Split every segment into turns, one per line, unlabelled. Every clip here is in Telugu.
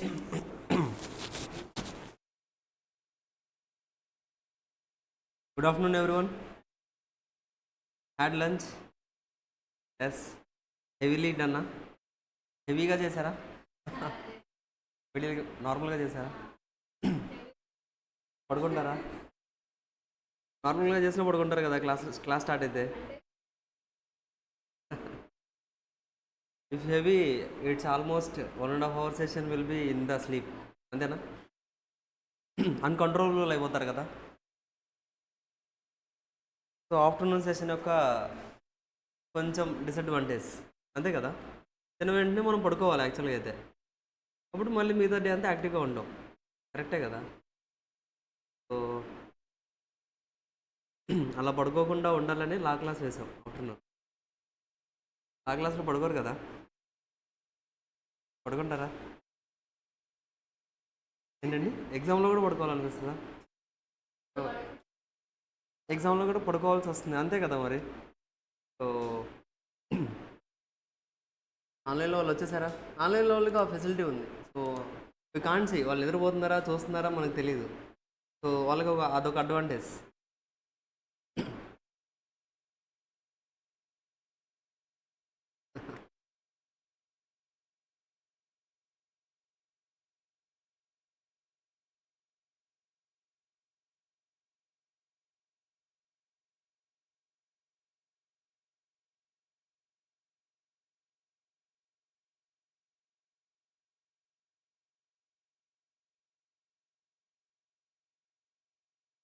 Good afternoon, everyone. Had lunch? Yes. Heavily done? హెవీగా చేశారా? నార్మల్గా చేశారా? పడుకుంటారా? నార్మల్గా చేసినా పడుకుంటారు కదా క్లాస్ స్టార్ట్ అయితే. If heavy it's almost 1.5 hour session will be in the sleep, అంతేనా? అన్కంట్రోలబుల్ అయిపోతారు కదా. సో ఆఫ్టర్నూన్ సెషన్ యొక్క కొంచెం డిసడ్వాంటేజ్ అంతే కదా. తిన వెంటనే మనం పడుకోవాలి యాక్చువల్గా అయితే, అప్పుడు మళ్ళీ మిగతా డే అంతా యాక్టివ్గా ఉంటాం. కరెక్టే కదా. సో అలా పడుకోకుండా ఉండాలని లా క్లాస్ వేసాం ఆఫ్టర్నూన్. లా క్లాస్లో పడుకోరు కదా, పడుకుంటారా? ఏంటండి, ఎగ్జామ్లో కూడా పడుకోవాలనిపిస్తుందా? ఎగ్జామ్లో కూడా పడుకోవాల్సి వస్తుంది, అంతే కదా మరి. సో ఆన్లైన్లో వాళ్ళు వచ్చేసారా? ఆన్లైన్లో వాళ్ళకి ఆ ఫెసిలిటీ ఉంది. సో వీ కాంట్ సీ వాళ్ళు నిద్రపోతున్నారా చూస్తున్నారా మనకు తెలియదు. సో వాళ్ళకి అదొక అడ్వాంటేజ్.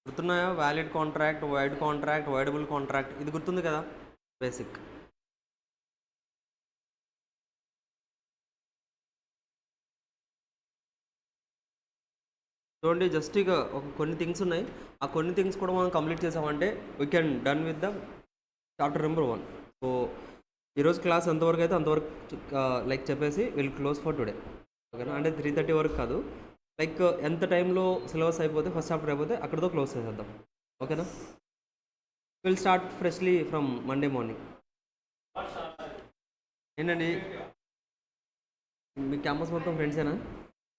గుర్తున్నాయా? Valid contract, void contract, voidable contract, ఇది గుర్తుంది కదా బేసిక్. చూడండి, జస్ట్ ఇక ఒక కొన్ని థింగ్స్ ఉన్నాయి, ఆ కొన్ని థింగ్స్ కూడా మనం కంప్లీట్ చేసామంటే we can done with the chapter number 1. So ఈరోజు క్లాస్ ఎంతవరకు అయితే అంతవరకు లైక్ చెప్పేసి విల్ క్లోజ్ ఫర్ టుడే, ఓకేనా? అంటే 3:30 వరకు కాదు, లైక్ ఎంత టైంలో సిలబస్ అయిపోతే ఫస్ట్ చాప్టర్ అయిపోతే అక్కడితో క్లోజ్ చేసేద్దాం, ఓకేనా? Will start freshly from Monday morning. ఏంటండి, మీ క్యాంపస్ మొత్తం ఫ్రెండ్సేనా?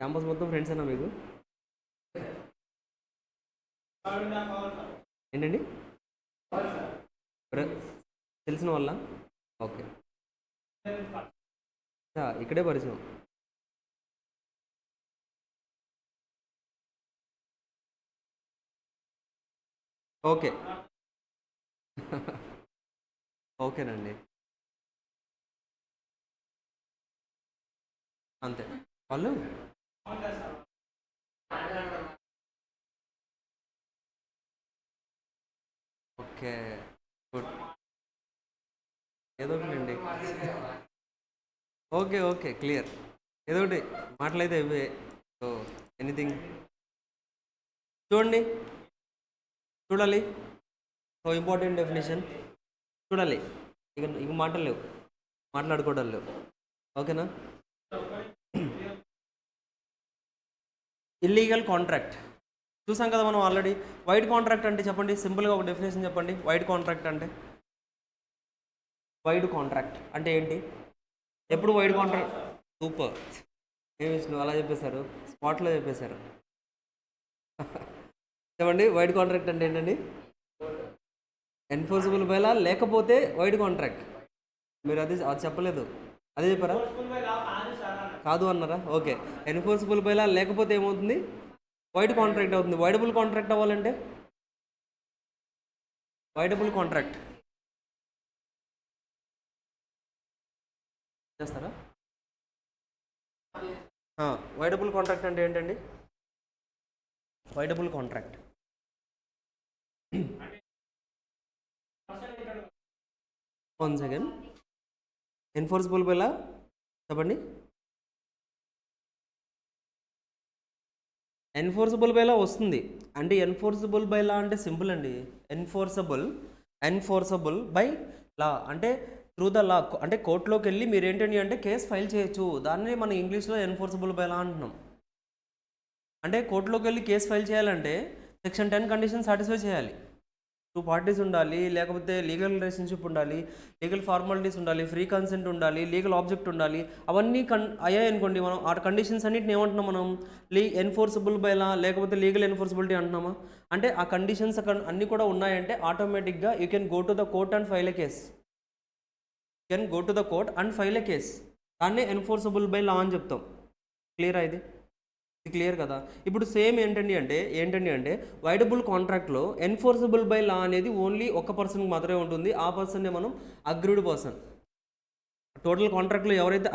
క్యాంపస్ మొత్తం ఫ్రెండ్సేనా మీకు? ఏంటండి, తెలిసిన వాళ్ళ? ఓకే, ఇక్కడే పరిచయం. ఓకే ఓకేనండి, అంతే. వాళ్ళు ఓకే, గుడ్, ఏదో ఒకటి. Okay okay, clear. ఏదో ఒకటి మాటలైతే ఇవే. సో ఎనీథింగ్ చూడండి, చూడాలి. సో ఇంపార్టెంట్ డెఫినేషన్ చూడాలి. ఇక మాటలు లేవు, మాట్లాడుకోవడం లేవు, ఓకేనా? ఇల్లీగల్ కాంట్రాక్ట్ చూసాం కదా మనం ఆల్రెడీ. వైడ్ కాంట్రాక్ట్ అంటే చెప్పండి, సింపుల్గా ఒక డెఫినేషన్ చెప్పండి. వైడ్ కాంట్రాక్ట్ అంటే ఏంటి? ఎప్పుడు వైడ్ కాంట్రాక్ట్? సూపర్, ఏమి విష్ణు అలా చెప్పేశారు, స్పాట్లో చెప్పేశారు. చెప్పండి, వైడ్ కాంట్రాక్ట్ అంటే ఏంటండి? ఎన్ఫోర్సబుల్ బై లా లేకపోతే వైడ్ కాంట్రాక్ట్. మీరు అది చెప్పలేదు, అదే చెప్పారా? కాదు అన్నారా? ఓకే, ఎన్ఫోర్సబుల్ బై లా లేకపోతే ఏమవుతుంది? వైడ్ కాంట్రాక్ట్ అవుతుంది. వైడబుల్ కాంట్రాక్ట్ అవ్వాలంటే వైడబుల్ కాంట్రాక్ట్ చేస్తారా? వైడబుల్ కాంట్రాక్ట్ అంటే ఏంటండి? Voidable contract one second, enforceable by law చెప్పండి. ఎన్ఫోర్సబుల్ బై లా వస్తుంది అంటే, ఎన్ఫోర్సబుల్ బై లా అంటే సింపుల్ అండి. ఎన్ఫోర్సబుల్ బై లా అంటే త్రూ ద లా, అంటే కోర్టులోకి వెళ్ళి మీరు ఏంటండి అంటే కేసు ఫైల్ చేయొచ్చు. దాన్ని మనం ఇంగ్లీష్లో ఎన్ఫోర్సబుల్ బై లా అంటున్నాం. అంటే కోర్టులోకి వెళ్ళి కేసు ఫైల్ చేయాలంటే సెక్షన్ 10 కండిషన్ సాటిస్ఫై చేయాలి. టూ పార్టీస్ ఉండాలి, లేకపోతే లీగల్ రిలేషన్షిప్ ఉండాలి, లీగల్ ఫార్మాలిటీస్ ఉండాలి, ఫ్రీ కన్సెంట్ ఉండాలి, లీగల్ ఆబ్జెక్ట్ ఉండాలి, అవన్నీ అయ్యాయి అనుకోండి, మనం ఆ కండిషన్స్ అన్నిటిని ఏమంటున్నాం మనం? ఎన్ఫోర్సబుల్ బై లా లేకపోతే లీగల్ ఎన్ఫోర్సబిలిటీ అంటున్నామా? అంటే ఆ కండిషన్స్ అక్కడ అన్నీ కూడా ఉన్నాయంటే ఆటోమేటిక్గా you can go to the court and file a case. Can go to the court and file a case. దాన్నే ఎన్ఫోర్సబుల్ బై లా అని చెప్తాం. క్లియరా ఇది క్లియర్ కదా? ఇప్పుడు సేమ్ ఏంటండి అంటే వైడబుల్ కాంట్రాక్ట్లో ఎన్ఫోర్సబుల్ బై లా అనేది ఓన్లీ ఒక పర్సన్కి మాత్రమే ఉంటుంది. ఆ పర్సన్నే మనం అగ్రీడ్ పర్సన్. టోటల్ కాంట్రాక్ట్లో ఎవరైతే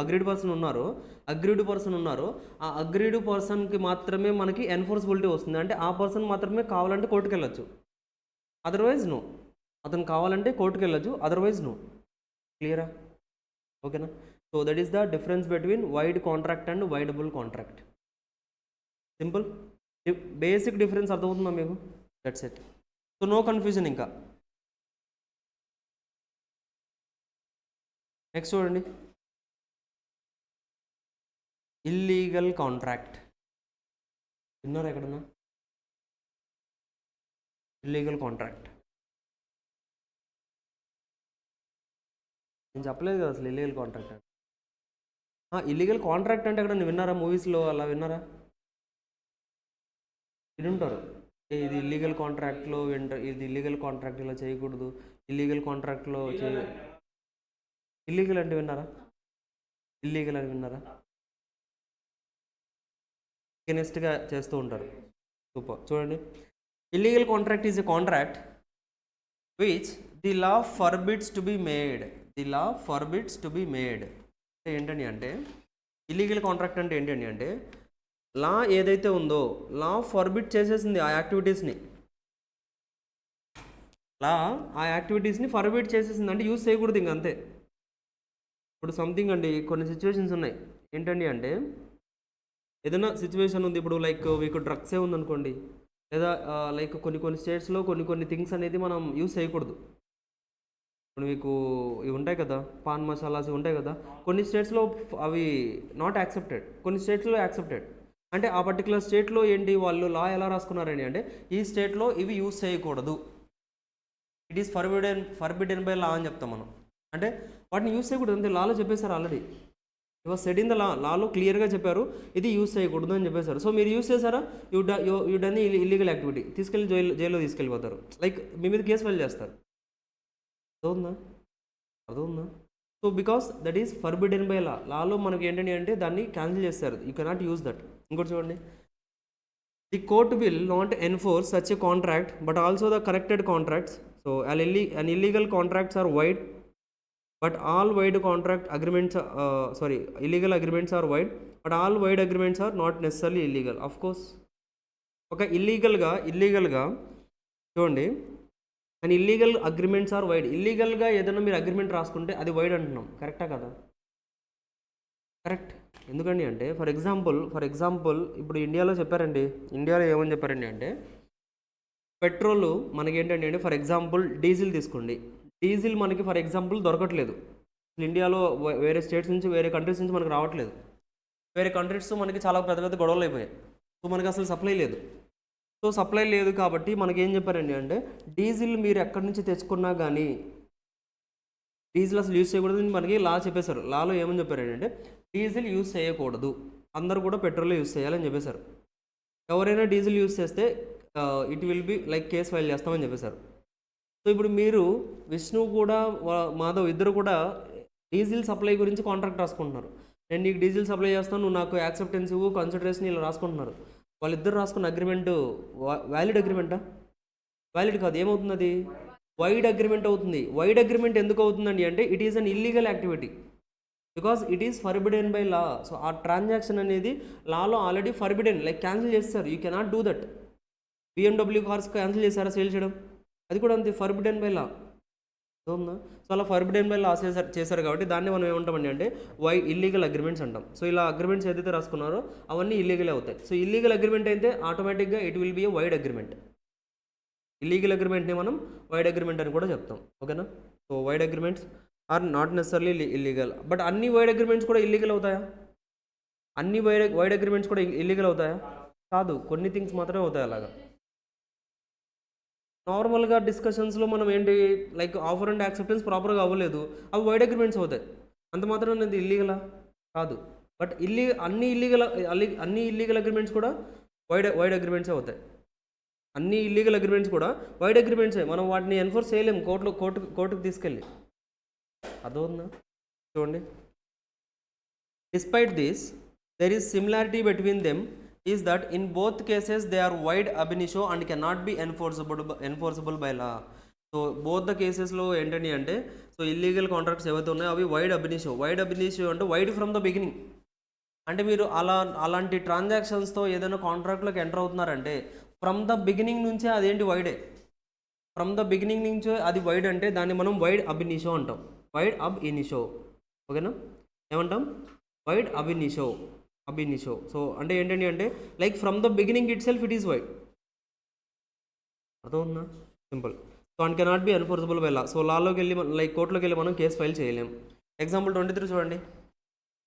అగ్రీడ్ పర్సన్ ఉన్నారో ఆ అగ్రీడ్ పర్సన్కి మాత్రమే మనకి ఎన్ఫోర్సబిలిటీ వస్తుంది. అంటే ఆ పర్సన్ మాత్రమే కావాలంటే కోర్టుకు వెళ్ళొచ్చు, అదర్వైజ్ నో. అతను కావాలంటే కోర్టుకు వెళ్ళొచ్చు, అదర్వైజ్ నో. క్లియరా? ఓకేనా? So that is the difference between void contract and voidable contract. Simple basic difference అర్థమవుతుందా మీకు? That's it. So no confusion. ఇంకా నెక్స్ట్ చూడండి, ఇల్లీగల్ కాంట్రాక్ట్. విన్నారా ఎక్కడన్నా? ఇల్లీగల్ కాంట్రాక్ట్ నేను చెప్పలేదు కదా అసలు ఇల్లీగల్ కాంట్రాక్ట్ అంటే. ఇల్లీగల్ కాంట్రాక్ట్ అంటే అక్కడ విన్నారా? మూవీస్లో అలా విన్నారా? వినుంటారు. ఇది ఇల్లీగల్ కాంట్రాక్ట్లో ఇది ఇల్లీగల్ కాంట్రాక్ట్ ఇలా చేయకూడదు, ఇల్లీగల్ కాంట్రాక్ట్లో ఇల్లీగల్ అంటే విన్నారా? ఇల్లీగల్ అని విన్నారా? అగెనిస్ట్గా చేస్తూ ఉంటారు. సూపర్. చూడండి, illegal contract is a contract which the law forbids to be made. ఏంటని అంటే ఇల్లీగల్ కాంట్రాక్ట్ అంటే ఏంటని అంటే లా ఏదైతే ఉందో లా ఫర్బిడ్ చేసేసింది ఆ యాక్టివిటీస్ని. ఫర్బిడ్ చేసేసింది అంటే యూజ్ చేయకూడదు ఇంక అంతే. ఇప్పుడు సంథింగ్ అండి, కొన్ని సిచ్యువేషన్స్ ఉన్నాయి. ఏంటండి అంటే ఏదైనా సిచ్యువేషన్ ఉంది, ఇప్పుడు లైక్ మీకు డ్రగ్సే ఉందనుకోండి, లేదా లైక్ కొన్ని స్టేట్స్లో కొన్ని థింగ్స్ అనేది మనం యూజ్ చేయకూడదు. ఇప్పుడు మీకు ఇవి ఉంటాయి కదా, పాన్ మసాలాస్ ఉంటాయి కదా, కొన్ని స్టేట్స్లో అవి నాట్ యాక్సెప్టెడ్, కొన్ని స్టేట్స్లో యాక్సెప్టెడ్. అంటే ఆ పర్టికులర్ స్టేట్లో ఏంటి వాళ్ళు లా ఎలా రాసుకున్నారని అంటే ఈ స్టేట్లో ఇవి యూజ్ చేయకూడదు, ఇట్ ఈస్ ఫర్బిడెన్ బై లా అని చెప్తాం మనం. అంటే వాటిని యూజ్ చేయకూడదు అంతే, లాలో చెప్పేశారు already. It was said in the లాలో క్లియర్గా చెప్పారు ఇది యూజ్ చేయకూడదు అని చెప్పేశారు. సో మీరు యూజ్ చేశారా, యూ డన్ ఇల్లీగల్ యాక్టివిటీ, తీసుకెళ్ళి జైల్లో తీసుకెళ్ళిపోతారు, లైక్ మీ మీద కేసు ఫైల్ చేస్తారు. అర్థవుందా? So because that is forbidden by లాలో మనకి ఏంటంటే అంటే దాన్ని క్యాన్సిల్ చేస్తారు, యూ కెనాట్ యూజ్ దట్. ఇంకోటి చూడండి, the court will not enforce such a contract but also the corrected contracts. So un illegal contracts are void but all void contract agreements illegal agreements are void but all void agreements are not necessary illegal. Of course ఒక ఇల్లీగల్గా చూడండి, and illegal agreements are void. ఇల్లీగల్గా ఏదైనా మీరు అగ్రిమెంట్ రాసుకుంటే అది వైడ్ అంటున్నాం, కరెక్టా కదా? కరెక్ట్. ఎందుకండి అంటే ఫర్ ఎగ్జాంపుల్ ఇప్పుడు ఇండియాలో చెప్పారండి, ఇండియాలో ఏమని చెప్పారండి అంటే పెట్రోల్ మనకి ఏంటంటే అంటే ఫర్ ఎగ్జాంపుల్ డీజిల్ తీసుకోండి, డీజిల్ మనకి ఫర్ ఎగ్జాంపుల్ దొరకట్లేదు. ఇండియాలో వేరే స్టేట్స్ నుంచి వేరే కంట్రీస్ నుంచి మనకు రావట్లేదు, వేరే కంట్రీస్తో మనకి చాలా పెద్ద గొడవలు అయిపోయాయి. సో మనకి అసలు సప్లై లేదు. సో సప్లై లేదు కాబట్టి మనకేం చెప్పారండి అంటే డీజిల్ మీరు ఎక్కడి నుంచి తెచ్చుకున్నా కానీ డీజిల్ అసలు యూజ్ చేయకూడదు మనకి లా చెప్పేశారు. లాలో ఏమని చెప్పారండి అంటే డీజిల్ యూజ్ చేయకూడదు, అందరూ కూడా పెట్రోల్ యూజ్ చేయాలని చెప్పేశారు. ఎవరైనా డీజిల్ యూజ్ చేస్తే it will be like case file చేస్తామని చెప్పేశారు. సో ఇప్పుడు మీరు విష్ణు కూడా మాధవ్ ఇద్దరు కూడా డీజిల్ సప్లై గురించి కాంట్రాక్ట్ రాసుకుంటున్నారు. నేను నీకు డీజిల్ సప్లై చేస్తాను, నువ్వు నాకు యాక్సెప్టెన్స్ కన్సిడరేషన్ ఇలా రాసుకుంటున్నారు. వాళ్ళిద్దరు రాసుకున్న అగ్రిమెంట్ వ్యాలిడ్ అగ్రిమెంటా? వ్యాలిడ్ కాదు. ఏమవుతుంది అది? వైడ్ అగ్రిమెంట్ అవుతుంది. వైడ్ అగ్రిమెంట్ ఎందుకు అవుతుందండి అంటే it is an illegal activity because it is forbidden by law. So ఆ ట్రాన్సాక్షన్ అనేది లాలో ఆల్రెడీ ఫర్బిడెన్, లైక్ క్యాన్సిల్ చేస్తారు. You cannot do that. BMW cars cancel చేశారా సేల్ చేయడం? అది కూడా అంతే, ఫర్బిడెన్ బై లా. అవునా? సో అలా ఫర్బిడెన్ బై లా చేశారు కాబట్టి దాన్ని మనం ఏమంటామండి అంటే ఇల్లీగల్ అగ్రిమెంట్స్ అంటాం. సో ఇలా అగ్రిమెంట్స్ ఏదైతే రాసుకున్నారో అవన్నీ ఇల్లీగల్ అవుతాయి. సో ఇల్లీగల్ అగ్రిమెంట్ అయితే ఆటోమేటిక్గా it will be a void agreement. Illegal అగ్రిమెంట్ని మనం వైడ్ అగ్రిమెంట్ అని కూడా చెప్తాం. ఓకేనా? So void agreements are not necessarily illegal. But అన్ని వైడ్ అగ్రిమెంట్స్ కూడా ఇల్లీగల్ అవుతాయా? అన్ని వైడ్ అగ్రిమెంట్స్ కూడా ఇల్లీగల్ అవుతాయా? కాదు, కొన్ని థింగ్స్ మాత్రమే అవుతాయి అలాగా. నార్మల్గా డిస్కషన్స్లో మనం ఏంటి లైక్ ఆఫర్ అండ్ యాక్సెప్టెన్స్ ప్రాపర్గా అవ్వలేదు, అవి వైడ్ అగ్రిమెంట్స్ అవుతాయి. అంత మాత్రం ఇది ఇల్లీగలా కాదు. బట్ అన్ని ఇల్లీగల్ అగ్రిమెంట్స్ కూడా వైడ్ అగ్రిమెంట్సే అవుతాయి. అన్ని ఇల్లీగల్ అగ్రిమెంట్స్ కూడా వైడ్ అగ్రిమెంట్సే. మనం వాటిని ఎన్ఫోర్స్ చేయలేము కోర్టుకు తీసుకెళ్ళి. అదవుతుందా చూడండి. Despite this there is similarity between them is that in both cases they are void ab initio and cannot be enforceable by law. So both the కేసెస్లో ఏంటండి అంటే, సో ఇల్లీగల్ కాంట్రాక్ట్స్ ఏవైతే ఉన్నాయో అవి వైడ్ అబ్ ఇనిషియో అంటే వైడ్ ఫ్రమ్ ద బిగినింగ్. అంటే మీరు అలాంటి ట్రాన్సాక్షన్స్తో ఏదైనా కాంట్రాక్ట్లోకి ఎంటర్ అవుతున్నారంటే ఫ్రమ్ ద బిగినింగ్ నుంచే అదేంటి వైడే. ఫ్రమ్ ద బిగినింగ్ నుంచే అది వైడ్ అంటే దాన్ని మనం వైడ్ అబ్ ఇనిషియో అంటాం. వైడ్ అబ్ ఇనిషియో, ఓకేనా? ఏమంటాం? Wide ab ఇనిషియో. సో అంటే ఏంటండి అంటే like from the beginning itself it is void. అర్థమవుతుందా? Simple. So and cannot be enforceable by law. So లాలోకి వెళ్ళి లైక్ కోర్టులోకి వెళ్ళి మనం కేసు ఫైల్ చేయలేం. ఎగ్జాంపుల్ 23 చూడండి.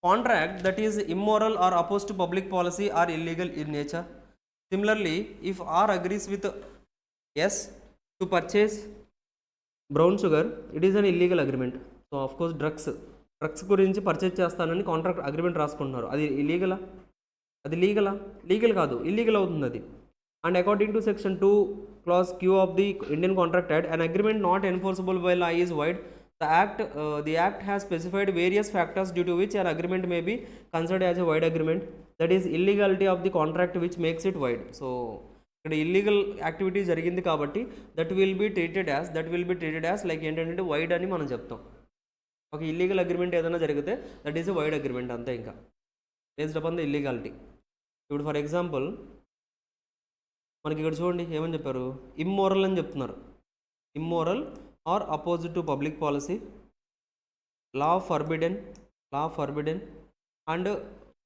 Contract that is immoral or opposed to public policy are illegal in nature. Similarly, if R agrees with S to purchase brown sugar, it is an illegal agreement. So of course drugs గురించి పర్చేజ్ చేస్తానని కాంట్రాక్ట్ అగ్రిమెంట్ రాసుకుంటున్నారు. అది ఇల్లీగలా? అది లీగల్ కాదు, ఇల్లీగల్ అవుతుంది అది. And according to section 2 clause Q of the Indian Contract Act, an agreement not enforceable by law is void. The act has specified various factors due to which an agreement may be considered as a void agreement. That is illegality of the contract which makes it void. So ఇక్కడ ఇల్లీగల్ యాక్టివిటీ జరిగింది కాబట్టి that will be treated as like ఏంటంటే వైడ్ అని మనం చెప్తాం. ఒక ఇల్లీగల్ అగ్రిమెంట్ ఏదైనా జరిగితే that is a void agreement అంతే. ఇంకా బేస్డ్ అపాన్ ద ఇల్లీగాలిటీ. ఇప్పుడు ఫర్ ఎగ్జాంపుల్ మనకి ఇక్కడ చూడండి ఏమని చెప్పారు, ఇమ్మోరల్ అని చెప్తున్నారు. Immoral or opposite to public policy, law forbidden and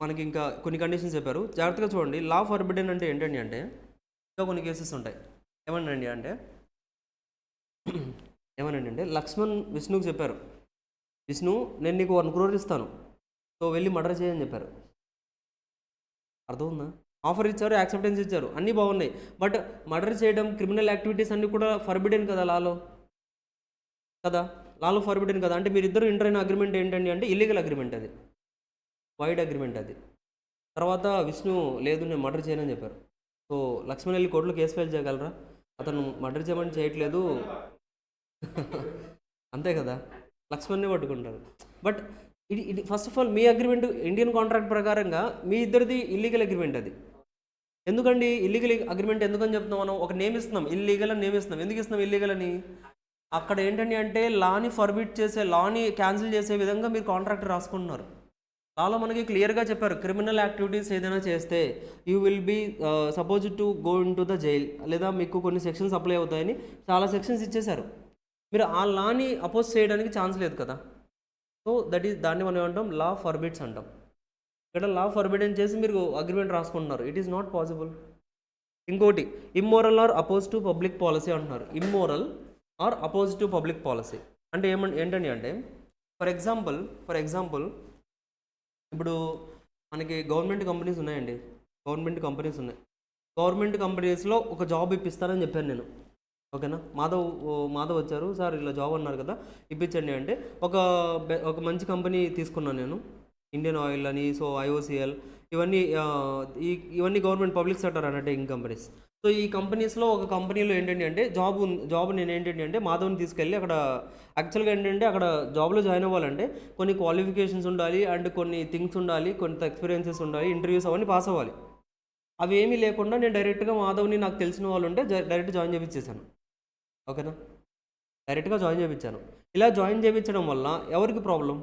మనకి ఇంకా కొన్ని కండిషన్స్ చెప్పారు. జాగ్రత్తగా చూడండి. లా ఫర్బిడెన్ అంటే ఏంటండి అంటే ఇంకా కొన్ని కేసెస్ ఉంటాయి. ఏమనండి అంటే లక్ష్మణ్ విష్ణుకి చెప్పారు, విష్ణు నేను నీకు 1 crore ఇస్తాను, సో వెళ్ళి మర్డర్ చేయని చెప్పారు. అర్థం ఉందా? ఆఫర్ ఇచ్చారు, యాక్సెప్టెన్స్ ఇచ్చారు, అన్నీ బాగున్నాయి. బట్ మర్డర్ చేయడం, క్రిమినల్ యాక్టివిటీస్ అన్నీ కూడా ఫర్బిడెన్ కదా లాలో ఫర్బిడెన్ కదా. అంటే మీరిద్దరు ఎంటర్ అయిన అగ్రిమెంట్ ఏంటండి అంటే ఇల్లీగల్ అగ్రిమెంట్, అది వైడ్ అగ్రిమెంట్ అది. తర్వాత విష్ణు లేదు నేను మర్డర్ చేయనని చెప్పారు. సో లక్ష్మణ్ వెళ్ళి కోర్టులో కేసు ఫైల్ చేయగలరా? అతను మర్డర్ చేయమని చేయట్లేదు అంతే కదా, లక్ష్మణ్నే పట్టుకుంటారు. బట్ ఇది first of all me agreement Indian contract ప్రకారంగా మీ ఇద్దరిది ఇల్లీగల్ అగ్రిమెంట్ అది. ఎందుకండి ఇల్లీగల్ అగ్రిమెంట్ ఎందుకని చెప్తున్నాం? మనం ఒక నేమ్ ఇస్తున్నాం, ఇల్లీగల్ అని నేమ్ ఇస్తున్నాం. ఎందుకు ఇస్తున్నాం ఇల్లీగల్ అని? అక్కడ ఏంటండి అంటే లాని ఫర్బిట్ చేసే, లాని క్యాన్సిల్ చేసే విధంగా మీరు కాంట్రాక్ట్ రాసుకుంటున్నారు. లాలో మనకి క్లియర్గా చెప్పారు, క్రిమినల్ యాక్టివిటీస్ ఏదైనా చేస్తే you will be suppose to go into the jail, లేదా మీకు కొన్ని సెక్షన్స్ అప్లై అవుతాయని చాలా సెక్షన్స్ ఇచ్చేశారు. మీరు ఆ లాని అపోజ్ చేయడానికి ఛాన్స్ లేదు కదా. సో దాన్ని మనం ఏమంటాం, లా ఫర్బిడ్స్ అంటాం. ఇక్కడ లా ఫర్బిడెన్ చేసి మీరు అగ్రిమెంట్ రాసుకుంటున్నారు. It is not possible. ఇంకోటి immoral or oppose to public policy అంటున్నారు. Immoral or oppose to public policy అంటే ఏంటండి అంటే ఫర్ ఎగ్జాంపుల్ ఇప్పుడు మనకి గవర్నమెంట్ కంపెనీస్ ఉన్నాయండి. గవర్నమెంట్ కంపెనీస్లో ఒక జాబ్ ఇప్పిస్తానని చెప్పాను నేను, ఓకేనా? మాధవ్ వచ్చారు, సార్ ఇలా జాబ్ అన్నారు కదా ఇప్పించండి అంటే ఒక మంచి కంపెనీ తీసుకున్నాను నేను, ఇండియన్ ఆయిల్ అని, సో IOCL, ఇవన్నీ government public sector undertaking companies. So ఈ కంపెనీస్లో ఒక కంపెనీలో ఏంటంటే అంటే జాబ్ నేను ఏంటంటే అంటే మాధవ్ని తీసుకెళ్ళి అక్కడ యాక్చువల్గా ఏంటంటే అక్కడ జాబ్లో జాయిన్ అవ్వాలంటే కొన్ని క్వాలిఫికేషన్స్ ఉండాలి అండ్ కొన్ని థింగ్స్ ఉండాలి, కొంత ఎక్స్పీరియన్సెస్ ఉండాలి, ఇంటర్వ్యూస్ అవన్నీ పాస్ అవ్వాలి. అవి ఏమీ లేకుండా నేను డైరెక్ట్గా మాధవ్ని నాకు తెలిసిన వాళ్ళు ఉంటే డైరెక్ట్ జాయిన్ చేయించేసాను, ఓకేనా? డైరెక్ట్గా జాయిన్ చేయించాను. ఇలా జాయిన్ చేయించడం వల్ల ఎవరికి ప్రాబ్లం?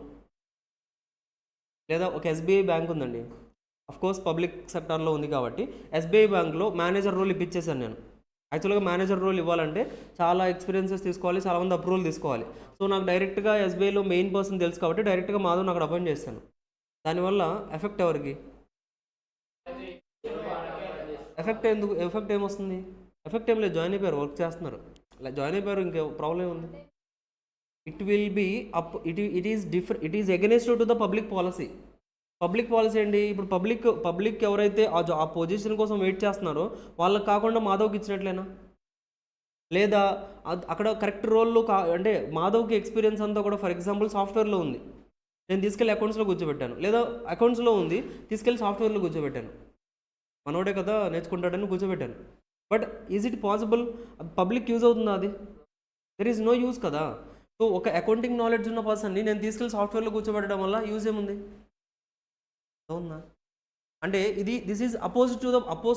లేదా ఒక SBI బ్యాంక్ ఉందండి, కోర్స్ పబ్లిక్ సెక్టార్లో ఉంది కాబట్టి SBI బ్యాంక్లో మేనేజర్ రోల్ ఇప్పించేసాను నేను. యాక్చువల్గా మేనేజర్ రోల్ ఇవ్వాలంటే చాలా ఎక్స్పీరియన్సెస్ తీసుకోవాలి, చాలామంది అప్రూవల్ తీసుకోవాలి. సో నాకు డైరెక్ట్గా SBIలో మెయిన్ పర్సన్ తెలుసు కాబట్టి డైరెక్ట్గా మాధవ్ అక్కడ అపాయింట్ చేస్తాను. దానివల్ల ఎఫెక్ట్ ఎవరికి? ఎఫెక్ట్ ఏమొస్తుంది? ఎఫెక్ట్ ఏం లేదు, జాయిన్ అయిపోయారు, వర్క్ చేస్తున్నారు, జాయిన్ అయిపోయారు, ఇంకే ప్రాబ్లం ఏముంది? It will be it is against to the public policy. Public policy అండి. ఇప్పుడు పబ్లిక్ ఎవరైతే ఆ పొజిషన్ కోసం వెయిట్ చేస్తున్నారో వాళ్ళకి కాకుండా మాధవ్కి ఇచ్చినట్లేనా? లేదా అక్కడ కరెక్ట్ రోల్లో అంటే మాధవ్కి ఎక్స్పీరియన్స్ అంతా కూడా ఫర్ ఎగ్జాంపుల్ సాఫ్ట్వేర్లో ఉంది, నేను తీసుకెళ్ళి అకౌంట్స్లో కూర్చోబెట్టాను, లేదా అకౌంట్స్లో ఉంది తీసుకెళ్ళి సాఫ్ట్వేర్లో కూర్చోబెట్టాను, మనోడే కదా నేర్చుకుంటాడని కూర్చోబెట్టాను. But is it possible? Public use అవుతుందా? అది దెర్ ఈజ్ నో యూజ్ కదా. సో ఒక అకౌంటింగ్ నాలెడ్జ్ ఉన్న పర్సన్ని నేను తీసుకెళ్ళి సాఫ్ట్వేర్లో కూర్చోబెట్టడం వల్ల యూజ్ ఏముంది? అవునా? అంటే this is oppose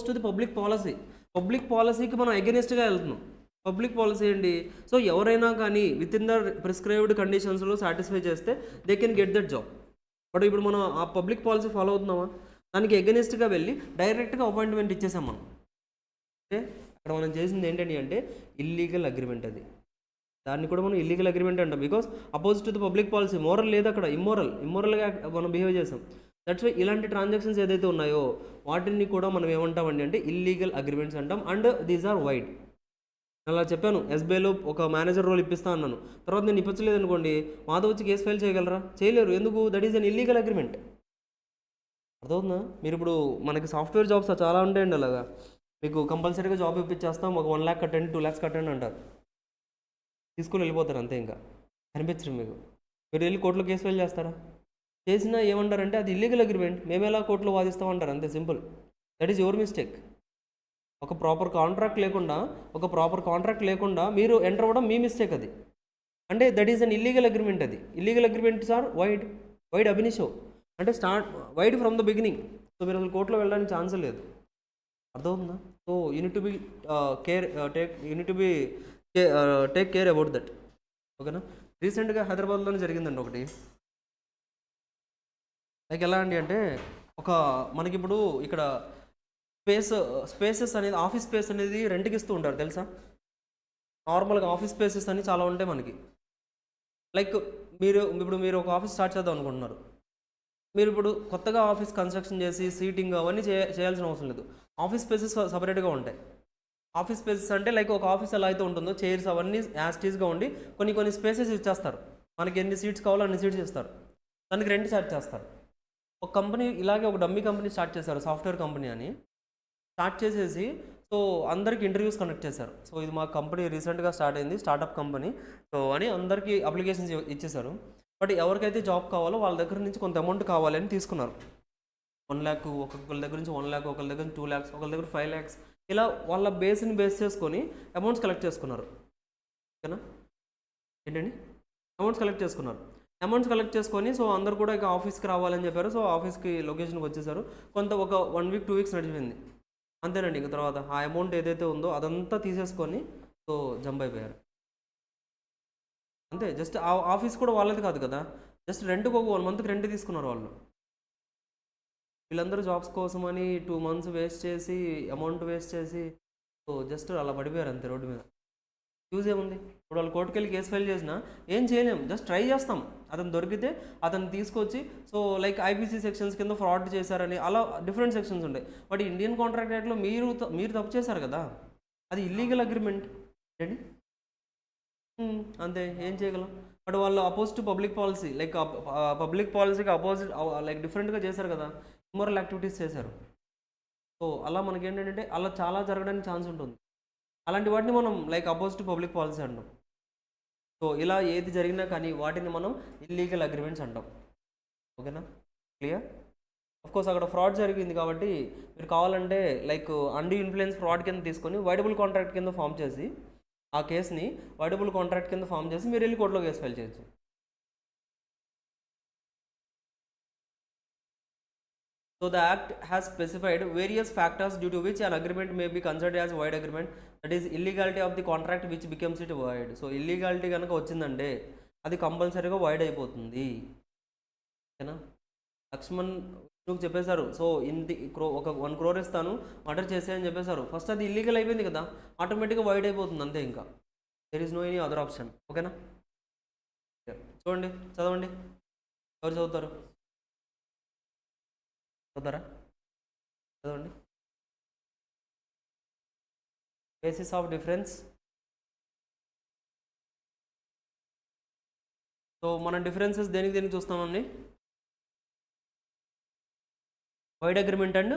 to the public policy. Public పాలసీకి మనం అగెనిస్ట్గా వెళ్తున్నాం. పబ్లిక్ పాలసీ ఏంటి? సో ఎవరైనా కానీ విత్ ఇన్ ద ప్రిస్క్రైబ్డ్ కండిషన్స్లో సాటిస్ఫై చేస్తే they can get that job. But ఇప్పుడు మనం ఆ పబ్లిక్ పాలసీ ఫాలో అవుతున్నామా? దానికి అగెనిస్ట్గా వెళ్ళి డైరెక్ట్గా అపాయింట్మెంట్ ఇచ్చేసాం మనం. అంటే అక్కడ మనం చేసింది ఏంటండి అంటే ఇల్లీగల్ అగ్రిమెంట్. అది దాన్ని కూడా మనం ఇల్లీగల్ అగ్రిమెంట్ అంటాం, because opposite to the public policy. Moral లేదు అక్కడ, ఇమ్మోరల్గా మనం బిహేవ్ చేసాం. దట్స్ వై ఇలాంటి ట్రాన్సాక్షన్స్ ఏదైతే ఉన్నాయో వాటిని కూడా మనం ఏమంటామండి అంటే ఇల్లీగల్ అగ్రిమెంట్స్ అంటాం. And these are void. అలా చెప్పాను, ఎస్బీఐలో ఒక మేనేజర్ రోల్ ఇప్పిస్తా అన్నాను, తర్వాత నేను ఇప్పించలేదు అనుకోండి, మాధవ్ వచ్చి కేసు ఫైల్ చేయగలరా? చేయలేరు. ఎందుకు? That is an illegal agreement. అర్థవుతుందా? మీరు ఇప్పుడు మనకి సాఫ్ట్వేర్ జాబ్స్ చాలా ఉంటాయండి. అలాగా మీకు కంపల్సరీగా జాబ్ ఇప్పించేస్తాం, ఒక 1 lakh కట్టండి, 2 lakhs కట్టండి అంటారు, తీసుకుని వెళ్ళిపోతారు అంతే. ఇంకా కనిపించరు మీకు. మీరు వెళ్ళి కోర్టులో కేసు ఫైల్ చేస్తారా? చేసినా ఏమంటారంటే అది ఇల్లీగల్ అగ్రిమెంట్, మేము ఎలా కోర్టులో వాదిస్తామంటారు, అంతే simple. That is your mistake. ఒక ప్రాపర్ కాంట్రాక్ట్ లేకుండా మీరు ఎంటర్ అవ్వడం మీ మిస్టేక్. అది అంటే that is an illegal agreement. అది ఇల్లీగల్ అగ్రిమెంట్స్ ఆర్ వైడ్ అభినిషో, అంటే wide from the beginning. So మీరు అసలు కోర్టులో వెళ్ళడానికి ఛాన్స్ లేదు. అర్థమవుతుందా? So unit to be take care about that. ఓకేనా? రీసెంట్గా హైదరాబాద్లోనే జరిగిందండి ఒకటి. లైక్ ఎలా అండి అంటే మనకి ఇప్పుడు ఇక్కడ స్పేసెస్ అనేది, ఆఫీస్ స్పేస్ అనేది రెంట్కి ఇస్తూ ఉంటారు తెలుసా? నార్మల్గా ఆఫీస్ స్పేసెస్ అని చాలా ఉంటాయి మనకి. లైక్ మీరు ఒక ఆఫీస్ స్టార్ట్ చేద్దాం అనుకుంటున్నారు. మీరు ఇప్పుడు కొత్తగా ఆఫీస్ కన్స్ట్రక్షన్ చేసి సీటింగ్ అవన్నీ చేయాల్సిన అవసరం లేదు. ఆఫీస్ స్పేసెస్ సపరేట్గా ఉంటాయి. ఆఫీస్ స్పేసెస్ అంటే లైక్ ఒక ఆఫీస్ ఎలా అయితే ఉంటుందో చైర్స్ అవన్నీ యాస్టీస్గా ఉండి కొన్ని స్పేసెస్ ఇచ్చేస్తారు. మనకి ఎన్ని సీట్స్ కావాలో అన్ని సీట్స్ ఇస్తారు, దానికి రెంట్ ఛార్జ్ చేస్తారు. ఒక కంపెనీ ఇలాగే ఒక డమ్మీ కంపెనీ స్టార్ట్ చేశారు, సాఫ్ట్వేర్ కంపెనీ అని స్టార్ట్ చేసేసి సో అందరికి ఇంటర్వ్యూస్ కండక్ట్ చేశారు. సో ఇది మా కంపెనీ రీసెంట్గా స్టార్ట్ అయింది, స్టార్టప్ కంపెనీ, సో అని అందరికీ అప్లికేషన్స్ ఇచ్చేశారు. బట్ ఎవరికైతే జాబ్ కావాలో వాళ్ళ దగ్గర నుంచి కొంత అమౌంట్ కావాలి అని తీసుకున్నారు. 1 lakh, ఒకరి దగ్గర నుంచి 1 lakh, ఒకరి దగ్గర నుంచి 2 lakhs, ఒకరి దగ్గర 5 lakhs, ఇలా వాళ్ళ బేస్ని బేస్ చేసుకొని అమౌంట్స్ కలెక్ట్ చేసుకున్నారు. ఓకేనా? ఏంటండి? అమౌంట్స్ కలెక్ట్ చేసుకొని సో అందరు కూడా ఇక ఆఫీస్కి రావాలని చెప్పారు. సో ఆఫీస్కి లొకేషన్కి వచ్చేసారు. ఒక 1 week 2 weeks నడిచిపోయింది, అంతేనండి. ఇంక తర్వాత ఆ అమౌంట్ ఏదైతే ఉందో అదంతా తీసేసుకొని సో జంప్ అయిపోయారు అంతే. జస్ట్ ఆ ఆఫీస్ కూడా వాళ్ళది కాదు కదా, జస్ట్ రెంట్కి ఒక 1 month రెంట్ తీసుకున్నారు వాళ్ళు. వీళ్ళందరూ జాబ్స్ కోసమని 2 months వేస్ట్ చేసి, అమౌంట్ వేస్ట్ చేసి సో జస్ట్ అలా పడిపోయారు అంతే రోడ్డు మీద. యూజ్ ఏముంది? ఇప్పుడు వాళ్ళు కోర్టుకు వెళ్ళి కేసు ఫైల్ చేసినా ఏం చేయలేము, జస్ట్ ట్రై చేస్తాం. అతను దొరికితే అతను తీసుకొచ్చి సో లైక్ ఐపీసీ సెక్షన్స్ కింద ఫ్రాడ్ చేశారని అలా డిఫరెంట్ సెక్షన్స్ ఉంటాయి. బట్ ఇండియన్ కాంట్రాక్ట్ యాక్ట్లో మీరు తప్పు చేశారు కదా, అది ఇల్లీగల్ అగ్రిమెంట్ ఏంటి, అంతే. ఏం చేయగలం? బట్ వాళ్ళు oppose to public policy, like public పాలసీకి అపోజిట్ లైక్ డిఫరెంట్గా చేశారు కదా, ఇమ్మోరల్ యాక్టివిటీస్ చేశారు. సో అలా మనకి ఏంటంటే అలా చాలా జరగడానికి ఛాన్స్ ఉంటుంది. అలాంటి వాటిని మనం like oppose to public policy అంటాం. సో ఇలా ఏది జరిగినా కానీ వాటిని మనం ఇల్లీగల్ అగ్రిమెంట్స్ అంటాం. ఓకేనా? క్లియర్? కోర్స్ అక్కడ ఫ్రాడ్ జరిగింది కాబట్టి మీరు కావాలంటే లైక్ అండీ ఇన్ఫ్లుయెన్స్ ఫ్రాడ్ కింద తీసుకొని వైడబుల్ కాంట్రాక్ట్ కింద ఫామ్ చేసి ఆ కేసుని వైడబుల్ కాంట్రాక్ట్ కింద ఫామ్ చేసి మీరు వెళ్ళి కోర్టులో కేసు ఫైల్ చేయొచ్చు. So the act has specified various factors due to which an agreement may be considered as void agreement. That is illegality of the contract which becomes it void. So illegality కనుక వచ్చిందంటే అది కంపల్సరీగా వైడ్ అయిపోతుంది. ఓకేనా? లక్ష్మణ్ విష్ణుకు చెప్పేశారు, సో ఒక 1 crore ఇస్తాను మర్డర్ చేసేయని చెప్పేశారు. ఫస్ట్ అది ఇల్లీగల్ అయిపోయింది కదా, ఆటోమేటిక్గా వైడ్ అయిపోతుంది అంతే. ఇంకా there is no any other option. ఓకేనా? చూడండి, చదవండి. ఎవరు చదువుతారు? చదవండి. Basis of difference. సో మనం డిఫరెన్సెస్ దేనికి చూస్తామండి? వైడ్ అగ్రిమెంట్ అండ్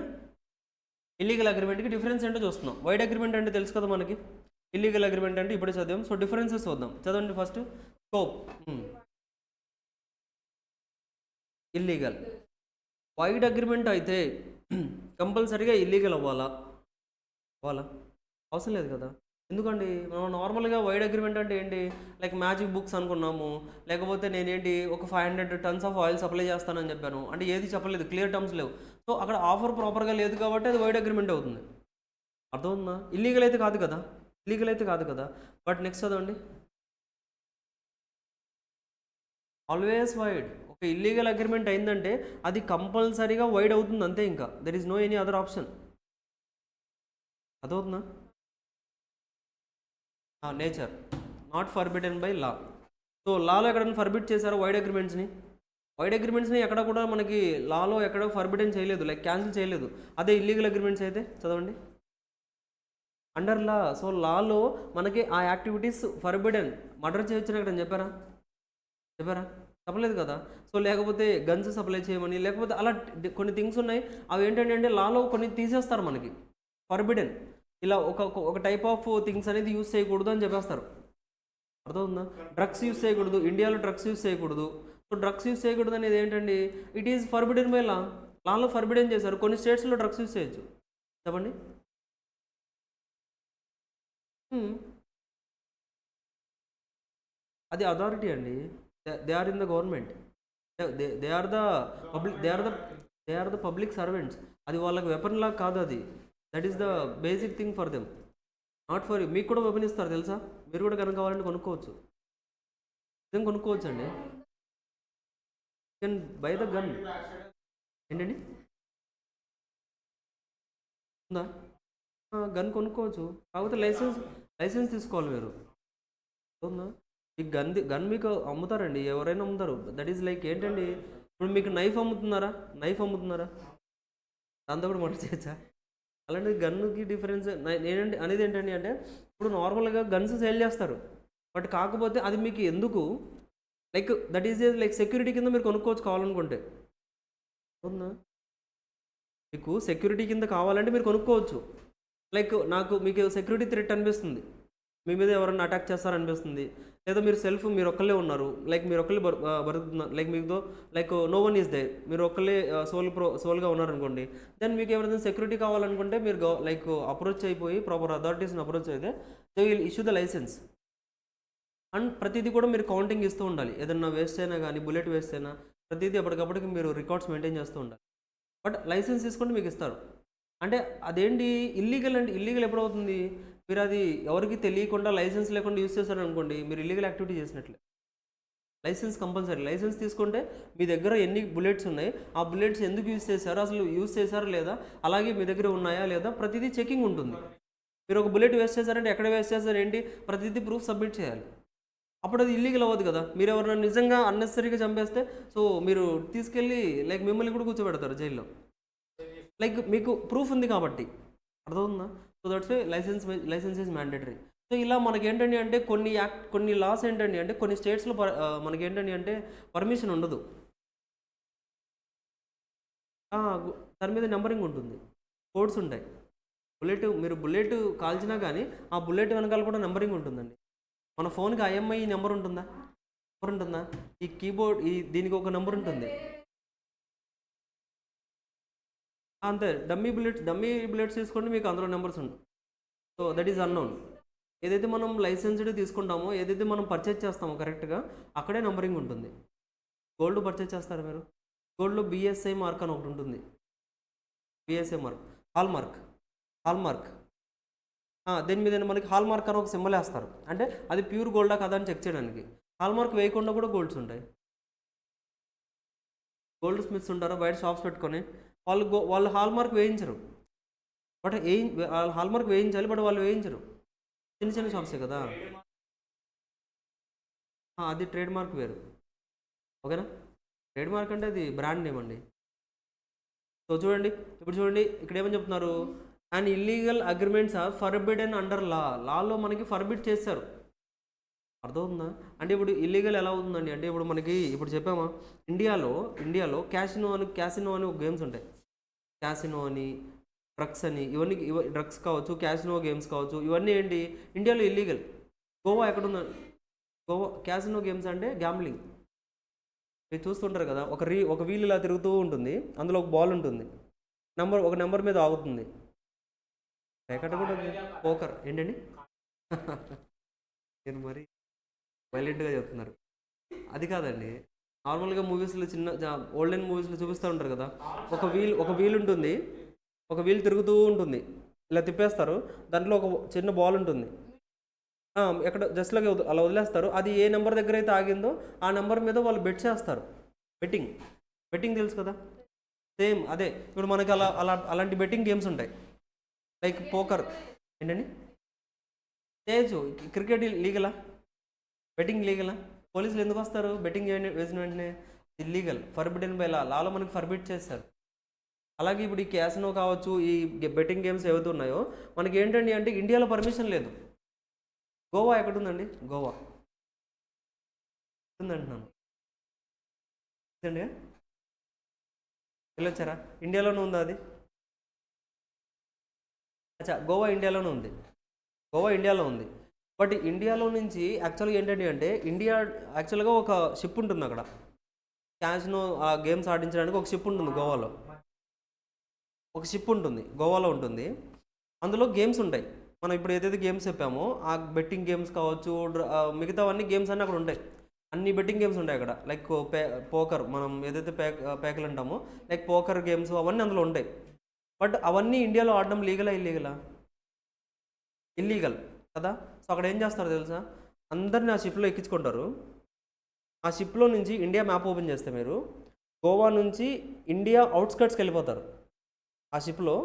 ఇల్లీగల్ అగ్రిమెంట్కి డిఫరెన్స్ ఏంటో చూస్తున్నాం. వైడ్ అగ్రిమెంట్ అంటే తెలుసు కదా మనకి, ఇల్లీగల్ అగ్రిమెంట్ అంటే ఇప్పుడే చదివాం. సో డిఫరెన్సెస్ చూద్దాం. చదవండి first. Scope. Illegal. Wide agreement అయితే కంపల్సరీగా ఇల్లీగల్ అవ్వాలా? అవసరం లేదు కదా. ఎందుకండి, మనం నార్మల్గా వైడ్ అగ్రిమెంట్ అంటే ఏంటి, లైక్ మ్యాజిక్ బుక్స్ అనుకున్నాము, లేకపోతే నేనేంటి ఒక 500 tons ఆఫ్ ఆయిల్ సప్లై చేస్తానని చెప్పాను, అంటే ఏది చెప్పలేదు, క్లియర్ టర్మ్స్ లేవు. సో అక్కడ ఆఫర్ ప్రాపర్గా లేదు కాబట్టి అది వైడ్ అగ్రిమెంట్ అవుతుంది. అర్థమవుతుందా? ఇల్లీగల్ అయితే కాదు కదా. బట్ నెక్స్ట్ చదవండి. Always void. ఒక ఇల్లీగల్ అగ్రిమెంట్ అయిందంటే అది కంపల్సరీగా వైడ్ అవుతుంది అంతే, ఇంకా there is no any other option. అదవుతుందా? Nature not forbidden by law. So లాలో ఎక్కడైనా ఫర్బిడ్ చేశారో వైడ్ అగ్రిమెంట్స్ని ఎక్కడ కూడా మనకి లాలో ఎక్కడ ఫర్బిడెన్ చేయలేదు, లైక్ క్యాన్సిల్ చేయలేదు. అదే ఇల్లీగల్ అగ్రిమెంట్స్ అయితే చదవండి. అండర్ లా. సో లాలో మనకి ఆ యాక్టివిటీస్ ఫర్బిడెన్. మర్డర్ చేయొచ్చని ఎక్కడ చెప్పారా? చెప్పలేదు కదా. సో లేకపోతే గన్స్ సప్లై చేయమని, లేకపోతే అలా కొన్ని థింగ్స్ ఉన్నాయి. అవి ఏంటంటే అంటే లాలో కొన్ని తీసేస్తారు మనకి, ఫర్బిడెన్. ఇలా ఒక టైప్ ఆఫ్ థింగ్స్ అనేది యూస్ చేయకూడదు అని చెప్పేస్తారు. అర్థమవుతుందా? డ్రగ్స్ యూస్ చేయకూడదు, ఇండియాలో డ్రగ్స్ యూస్ చేయకూడదు. సో డ్రగ్స్ యూస్ చేయకూడదు అనేది ఏంటండి, it is forbidden by law. Lalo forbidden చేశారు. కొన్ని స్టేట్స్లో డ్రగ్స్ యూస్ చేయొచ్చు. చెప్పండి. అది అథారిటీ అండి. They are in the government. They are the public servants. అది వాళ్ళకి వెపన్ లాగా కాదు అది. That is the basic thing for them, not for you. మీకు కూడా వెపన్ ఇస్తారు తెలుసా? మీరు కూడా కనుక కావాలంటే కొనుక్కోవచ్చు. నిజంగా కొనుక్కోవచ్చు అండి. Can buy the gun. ఏంటండి, ఉందా? గన్ కొనుక్కోవచ్చు. కాకపోతే లైసెన్స్ తీసుకోవాలి మీరు. ఉందా? ఈ గన్ మీకు అమ్ముతారండి, ఎవరైనా అమ్ముతారు. దట్ ఈజ్ లైక్ ఏంటండి, ఇప్పుడు మీకు నైఫ్ అమ్ముతున్నారా? దాంతో కూడా మర్డర్ చేయొచ్చా? అలాంటి గన్నుకి డిఫరెన్స్ నేనంటే అనేది ఏంటండి అంటే, ఇప్పుడు నార్మల్గా గన్స్ సేల్ చేస్తారు, బట్ కాకపోతే అది మీకు ఎందుకు, like that is like security కింద మీరు కొనుక్కోవచ్చు కావాలనుకుంటే. అవునా? మీకు సెక్యూరిటీ కింద కావాలంటే మీరు కొనుక్కోవచ్చు. లైక్ మీకు సెక్యూరిటీ థ్రెట్ అనిపిస్తుంది, మీ మీద ఎవరైనా అటాక్ చేస్తారనిపిస్తుంది, లేదా మీరు ఒక్కళ్ళే ఉన్నారు, లైక్ మీరు ఒక్కళ్ళే బతుకుతున్నారు, లైక్ మీకు like no one is they, మీరు ఒక్కళ్ళే సోల్గా ఉన్నారనుకోండి. దెన్ మీకు ఎవరైనా సెక్యూరిటీ కావాలనుకుంటే మీరు లైక్ అప్రోచ్ అయిపోయి ప్రాపర్ అథారిటీస్ని అప్రోచ్ అయితే they will issue the licence. అండ్ ప్రతిదీ కూడా మీరు కౌంటింగ్ ఇస్తూ ఉండాలి. ఏదన్నా వేస్ట్ అయినా కానీ, బుల్లెట్ వేస్ట్ అయినా ప్రతిదీ అప్పటికప్పటికి మీరు రికార్డ్స్ మెయింటైన్ చేస్తూ ఉండాలి. బట్ లైసెన్స్ తీసుకుంటే మీకు ఇస్తారు. అంటే అదేంటి ఇల్లీగల్, అంటే ఇల్లీగల్ ఎప్పుడవుతుంది, మీరు అది ఎవరికి తెలియకుండా లైసెన్స్ లేకుండా యూస్ చేశారనుకోండి, మీరు ఇల్లీగల్ యాక్టివిటీ చేసినట్లే. Licence compulsory. లైసెన్స్ తీసుకుంటే మీ దగ్గర ఎన్ని బుల్లెట్స్ ఉన్నాయి, ఆ బుల్లెట్స్ ఎందుకు యూస్ చేశారు, అసలు యూస్ చేశారా లేదా, అలాగే మీ దగ్గర ఉన్నాయా లేదా, ప్రతిదీ చెకింగ్ ఉంటుంది. మీరు ఒక బుల్లెట్ వేస్ట్ చేశారంటే ఎక్కడ వేస్ట్ చేశారు ఏంటి, ప్రతిదీ ప్రూఫ్ సబ్మిట్ చేయాలి. అప్పుడు అది ఇల్లీగల్ అవ్వదు కదా. మీరు ఎవరైనా నిజంగా అన్నెసరీగా చంపేస్తే సో మీరు తీసుకెళ్ళి లైక్ మిమ్మల్ని కూడా కూర్చోబెడతారు జైల్లో, లైక్ మీకు ప్రూఫ్ ఉంది కాబట్టి. అర్థమవుతుందా? So that's why licence is mandatory. So ఇలా మనకేంటండి అంటే కొన్ని లాస్ ఏంటండి అంటే కొన్ని స్టేట్స్లో మనకేంటండి అంటే పర్మిషన్ ఉండదు. దాని మీద నెంబరింగ్ ఉంటుంది, కోడ్స్ ఉంటాయి. మీరు బుల్లెట్ కాల్చినా కానీ ఆ బుల్లెట్ వెనకాల కూడా నెంబరింగ్ ఉంటుందండి. మన ఫోన్కి ఐఎంఐ నెంబర్ ఉంటుందా? ఈ కీబోర్డ్ దీనికి ఒక నెంబర్ ఉంటుంది అంతే. డమ్మీ బుల్లెట్స్ తీసుకోండి, మీకు అందులో నెంబర్స్ ఉంటాయి. So that is unknown. ఏదైతే మనం లైసెన్స్డ్ తీసుకుంటామో, ఏదైతే మనం పర్చేజ్ చేస్తామో కరెక్ట్గా అక్కడే నెంబరింగ్ ఉంటుంది. గోల్డ్ పర్చేజ్ చేస్తారు మీరు, గోల్డ్లో బిఎస్ఐ మార్క్ అని ఒకటి ఉంటుంది. BSI mark, hall mark. దీని మీద మనకి హాల్ మార్క్ అని ఒక సింబల్ వేస్తారు, అంటే అది ప్యూర్ గోల్డా కదా అని చెక్ చేయడానికి. హాల్ మార్క్ వేయకుండా కూడా గోల్డ్స్ ఉంటాయి. గోల్డ్ స్మిత్స్ ఉంటారు బయట షాప్స్ పెట్టుకొని, వాళ్ళు హాల్ మార్క్ వేయించరు. బట్ హాల్ మార్క్ వేయించాలి, బట్ వాళ్ళు వేయించరు. చిన్న షాప్సే కదా. అది ట్రేడ్ మార్క్ వేరు, ఓకేనా? ట్రేడ్ మార్క్ అంటే అది బ్రాండ్ నేమ్ అండి. సో చూడండి, ఇప్పుడు చూడండి ఇక్కడ ఏమని చెప్తున్నారు, and illegal agreements are forbidden under లాలో మనకి ఫర్బిడ్ చేశారు. అర్థమవుతుందా? అంటే ఇప్పుడు ఇల్లీగల్ ఎలా అవుతుందండి అంటే, ఇప్పుడు మనకి ఇప్పుడు చెప్పామా, ఇండియాలో క్యాసినో అని ఒక గేమ్స్ ఉంటాయి. క్యాసినో అని డ్రగ్స్ అని ఇవన్నీ డ్రగ్స్ కావచ్చు, క్యాసినో గేమ్స్ కావచ్చు, ఇవన్నీ ఏంటి ఇండియాలో ఇల్లీగల్. గోవా ఎక్కడుంది? గోవా క్యాసినో గేమ్స్ అంటే గ్యాంబ్లింగ్. మీరు చూస్తుంటారు కదా, ఒక వీల్ ఇలా తిరుగుతూ ఉంటుంది, అందులో ఒక బాల్ ఉంటుంది, ఒక నెంబర్ మీద ఆగుతుంది. ఎక్కడ కూడా ఉంది పోకర్ ఏంటండి? నేను మరి వైలెంట్గా చెప్తున్నారు. అది కాదండి, నార్మల్గా మూవీస్లో ఓల్డెన్ మూవీస్లో చూపిస్తూ ఉంటారు కదా, ఒక వీల్ ఉంటుంది, ఒక వీల్ తిరుగుతూ ఉంటుంది, ఇలా తిప్పేస్తారు, దాంట్లో ఒక చిన్న బాల్ ఉంటుంది. ఎక్కడ జస్ట్లాగా అలా వదిలేస్తారు, అది ఏ నెంబర్ దగ్గర అయితే ఆగిందో ఆ నెంబర్ మీద వాళ్ళు బెట్ చేస్తారు. బెట్టింగ్ బెట్టింగ్ తెలుసు కదా, సేమ్ అదే. ఇప్పుడు మనకి అలాంటి బెట్టింగ్ గేమ్స్ ఉంటాయి, లైక్ పోకర్. ఏంటండి? చేయొచ్చు. క్రికెట్ లీగలా? బెట్టింగ్ లీగలా? పోలీసులు ఎందుకు వస్తారు బెట్టింగ్ వేసిన వెంటనే? ఇల్లీగల్, ఫర్బిడెన్ బై లాలో మనకి ఫర్బిట్ చేస్తారు. అలాగే ఇప్పుడు ఈ క్యాసినో కావచ్చు, ఈ బెట్టింగ్ గేమ్స్ ఏవైతే ఉన్నాయో మనకి ఏంటండి అంటే ఇండియాలో పర్మిషన్ లేదు. గోవా ఎక్కడుందండి? గోవా ఉందంటున్నాను. వెళ్ళొచ్చారా? ఇండియాలోనే ఉందా అది? అచ్చా, గోవా ఇండియాలో ఉంది. బట్ ఇండియాలో నుంచి యాక్చువల్గా ఏంటంటే యాక్చువల్గా ఒక షిప్ ఉంటుంది అక్కడ, క్యాసినో ఆ గేమ్స్ ఆడించడానికి ఒక షిప్ ఉంటుంది గోవాలో. గోవాలో ఉంటుంది. అందులో గేమ్స్ ఉంటాయి. మనం ఇప్పుడు ఏదైతే గేమ్స్ చెప్పామో ఆ బెట్టింగ్ గేమ్స్ కావచ్చు, మిగతావన్నీ గేమ్స్ అన్నీ అక్కడ ఉంటాయి. అన్ని బెట్టింగ్ గేమ్స్ ఉంటాయి అక్కడ, లైక్ పోకర్, మనం ఏదైతే పేకలు అంటామో, లైక్ పోకర్ గేమ్స్ అవన్నీ అందులో ఉంటాయి. బట్ అవన్నీ ఇండియాలో ఆడడం లీగలా ఇల్లీగలా? ఇల్లీగల్ కదా. సో అక్కడ ఏం చేస్తారు తెలుసా, అందరిని ఆ షిప్లో ఎక్కించుకుంటారు. ఆ షిప్లో నుంచి ఇండియా మ్యాప్ ఓపెన్ చేస్తే మీరు గోవా నుంచి ఇండియా అవుట్స్కట్స్కి వెళ్ళిపోతారు. ఆ షిప్లో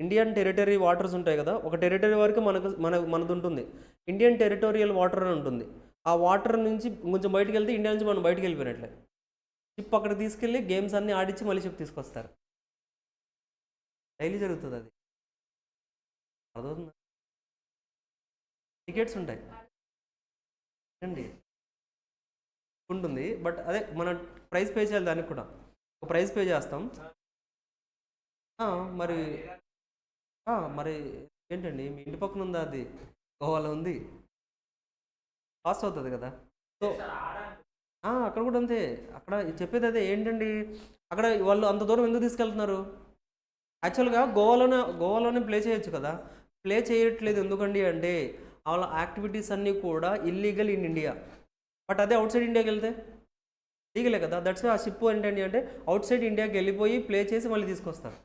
ఇండియన్ టెరిటరీ వాటర్స్ ఉంటాయి కదా, ఒక టెరిటరీ వరకు మనది ఉంటుంది, ఇండియన్ టెరిటోరియల్ వాటర్ అని ఉంటుంది. ఆ వాటర్ నుంచి కొంచెం బయటకు వెళ్తే ఇండియా నుంచి మనం బయటకు వెళ్ళిపోయినట్లే. షిప్ అక్కడ తీసుకెళ్ళి గేమ్స్ అన్నీ ఆడించి మళ్ళీ షిప్ తీసుకొస్తారు. డైలీ జరుగుతుంది అది. అదవుతుందా? టికెట్స్ ఉంటాయి అండి, ఉంటుంది. బట్ అదే మనం ప్రైస్ పే చేయాలి, దానికి కూడా ఒక ప్రైస్ పే చేస్తాం. మరి మరి ఏంటండి, మీ ఇంటి పక్కన ఉందా అది? గోవాలో ఉంది, కాస్ట్ అవుతుంది కదా. సో అక్కడ కూడా అంతే. అక్కడ చెప్పేది అదే ఏంటండి, అక్కడ వాళ్ళు అంత దూరం ఎందుకు తీసుకెళ్తున్నారు? యాక్చువల్గా గోవాలోనే ప్లే చేయొచ్చు కదా, ప్లే చేయట్లేదు ఎందుకండి అంటే వాళ్ళ యాక్టివిటీస్ అన్నీ కూడా ఇల్లీగల్ ఇన్ ఇండియా. బట్ అదే అవుట్ సైడ్ ఇండియాకి వెళ్తే లీగలే కదా. దట్స్ ఆ షిప్ ఏంటండి అంటే అవుట్ సైడ్ ఇండియాకి వెళ్ళిపోయి ప్లే చేసి మళ్ళీ తీసుకొస్తారు.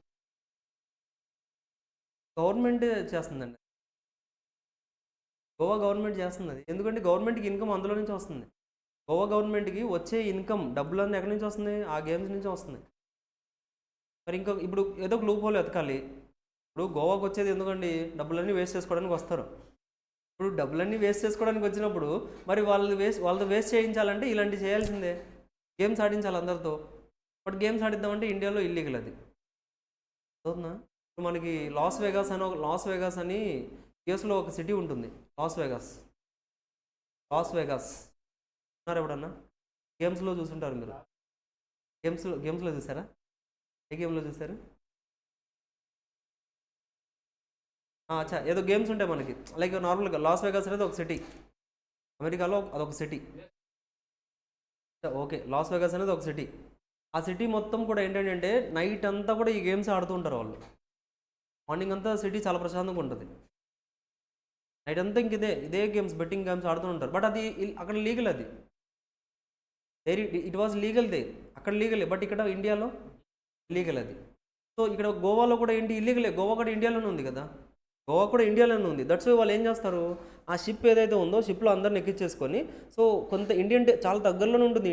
గవర్నమెంట్ చేస్తుందండి, గోవా గవర్నమెంట్ చేస్తుంది అది. ఎందుకంటే గవర్నమెంట్కి ఇన్కమ్ అందులో నుంచి వస్తుంది. గోవా గవర్నమెంట్కి వచ్చే ఇన్కమ్ డబ్బులన్నీ ఎక్కడి నుంచి వస్తుంది? ఆ గేమ్స్ నుంచి వస్తుంది. మరి ఇంకా ఇప్పుడు ఏదో ఒక లూప్ హోల్ ఎతకాలి. ఇప్పుడు గోవాకి వచ్చేది ఎందుకండి? డబ్బులన్నీ వేస్ట్ చేసుకోవడానికి వస్తారు. ఇప్పుడు డబ్బులన్నీ వేస్ట్ చేసుకోవడానికి వచ్చినప్పుడు మరి వాళ్ళతో వేస్ట్ చేయించాలంటే ఇలాంటివి చేయాల్సిందే, గేమ్స్ ఆడించాలి అందరితో. బట్ గేమ్స్ ఆడిద్దామంటే ఇండియాలో ఇల్లీగల్ అది. అవునా? ఇప్పుడు మనకి లాస్ వేగాస్ అని యూఎస్లో ఒక సిటీ ఉంటుంది, లాస్ వేగాస్ ఉన్నారు ఎప్పుడన్నా? గేమ్స్లో చూసుంటారు మీరు. గేమ్స్లో చూసారా? ఏ గేమ్లో చూసారు? అచ్చా, ఏదో గేమ్స్ ఉంటాయి మనకి, లైక్ నార్మల్గా లాస్ వేగాస్ అనేది ఒక సిటీ, అమెరికాలో అదొక సిటీ. ఓకే, లాస్ వేగాస్ అనేది ఒక సిటీ. ఆ సిటీ మొత్తం కూడా ఏంటంటే నైట్ అంతా కూడా ఈ గేమ్స్ ఆడుతూ ఉంటారు వాళ్ళు. మార్నింగ్ అంతా సిటీ చాలా ప్రశాంతంగా ఉంటుంది, నైట్ అంతా ఇంక ఇదే గేమ్స్, బెట్టింగ్ గేమ్స్ ఆడుతూ ఉంటారు. బట్ అది అక్కడ లీగల్, అది ఇట్ వాజ్ లీగల్ అక్కడ లీగలే. బట్ ఇక్కడ ఇండియాలో ఇల్లీగల్ అది. సో ఇక్కడ గోవాలో కూడా ఏంటి ఇల్లీగలే, గోవా కూడా ఇండియాలోనే ఉంది కదా, దట్స్ వై వాళ్ళు ఏం చేస్తారు, ఆ షిప్ ఏదైతే ఉందో షిప్లో అందరిని ఎక్కించేసుకొని, సో కొంత చాలా దగ్గరలోనే ఉంటుంది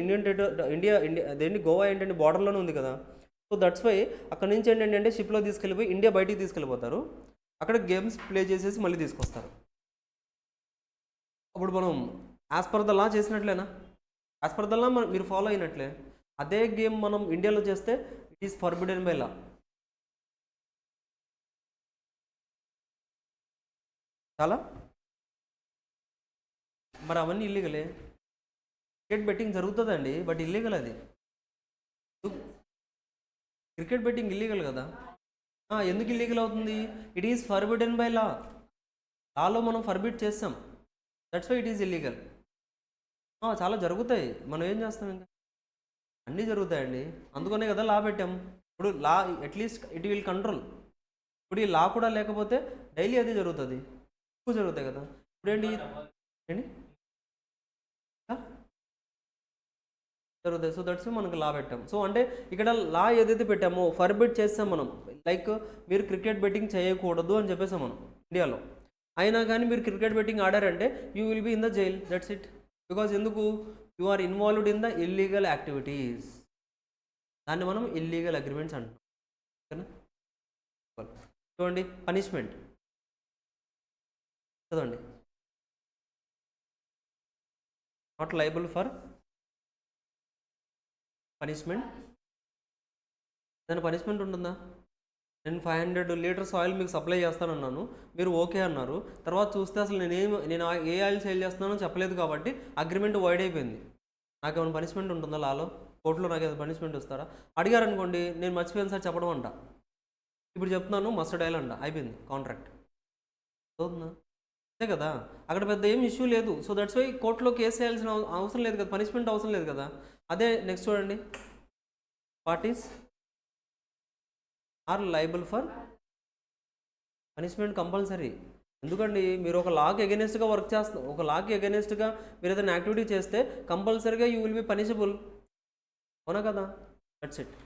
అదేంటి గోవా ఏంటంటే బార్డర్లోనే ఉంది కదా. సో దట్స్ వై అక్కడ నుంచి ఏంటంటే షిప్లో తీసుకెళ్ళిపోయి ఇండియా బయటికి తీసుకెళ్ళిపోతారు, అక్కడ గేమ్స్ ప్లే చేసేసి మళ్ళీ తీసుకొస్తారు. అప్పుడు మనం యాజ్ పర్ ద లా చేసినట్లేనా? యాజ్ పర్ ద లా మీరు ఫాలో అయినట్లే. అదే గేమ్ మనం ఇండియాలో చేస్తే it is forbidden by law. చాలా మరి అవన్నీ ఇల్లీగలే. క్రికెట్ బెట్టింగ్ జరుగుతుందండి, బట్ ఇల్లీగల్ అది. క్రికెట్ బెట్టింగ్ ఇల్లీగల్ కదా. ఎందుకు ఇల్లీగల్ అవుతుంది? It is forbidden by law. లాలో మనం ఫర్బిడ్ చేస్తాం, that's why it is illegal. చాలా జరుగుతాయి, మనం ఏం చేస్తాం ఇంకా, అన్నీ జరుగుతాయండి. అందుకనే కదా లా పెట్టాం. ఇప్పుడు లా అట్లీస్ట్ ఇట్ విల్ కంట్రోల్. ఇప్పుడు ఈ లా కూడా లేకపోతే డైలీ అదే జరుగుతుంది, ఎక్కువ జరుగుతాయి కదా. ఇప్పుడు ఏంటి ఏంటి జరుగుతాయి. సో దట్స్ మనకు లా పెట్టాం. సో అంటే ఇక్కడ లా ఏదైతే పెట్టామో ఫర్బిడ్ చేస్తాం మనం. లైక్ మీరు క్రికెట్ బెట్టింగ్ చేయకూడదు అని చెప్పేసాం మనం ఇండియాలో. అయినా కానీ మీరు క్రికెట్ బెట్టింగ్ ఆడారంటే you will be in the jail, that's it. Because ఎందుకు? You are involved in the illegal activities. దాన్ని మనం ఇల్లీగల్ అగ్రిమెంట్స్ అంటాం. ఓకేనా? చూడండి పనిష్మెంట్ చదవండి. Not liable for punishment. దాని పనిష్మెంట్ ఉంటుందా? నేను 500 లీటర్స్ ఆయిల్ మీకు సప్లై చేస్తానన్నాను, మీరు ఓకే అన్నారు. తర్వాత చూస్తే అసలు నేను ఏ ఆయిల్ సేల్ చేస్తున్నానో చెప్పలేదు కాబట్టి అగ్రిమెంట్ వైడ్ అయిపోయింది. నాకేమైనా పనిష్మెంట్ ఉంటుందా లాలో? కోర్టులో నాకు ఏదైనా పనిష్మెంట్ ఇస్తారా? అడిగారు అనుకోండి, నేను మర్చిపోయాను సార్ చెప్పడం అంట. ఇప్పుడు చెప్తున్నాను మస్టర్డ్ ఆయిల్ అంట, అయిపోయింది కాంట్రాక్ట్. అవుతుందా? అంతే కదా, అక్కడ పెద్ద ఏం ఇష్యూ లేదు. సో దట్స్ వై కోర్టులో కేసు వేయాల్సిన అవసరం లేదు కదా, పనిష్మెంట్ అవసరం లేదు కదా. అదే నెక్స్ట్ చూడండి, parties are liable for punishment compulsory. ఎందుకండి, మీరు ఒక లాకి ఎగెనిస్ట్గా వర్క్ చేస్తున్నారు, ఒక లాకి ఎగెనిస్ట్గా మీరు ఏదైనా యాక్టివిటీ చేస్తే కంపల్సరీగా యూ విల్ బి పనిషబుల్. అవునా కదా? That's it.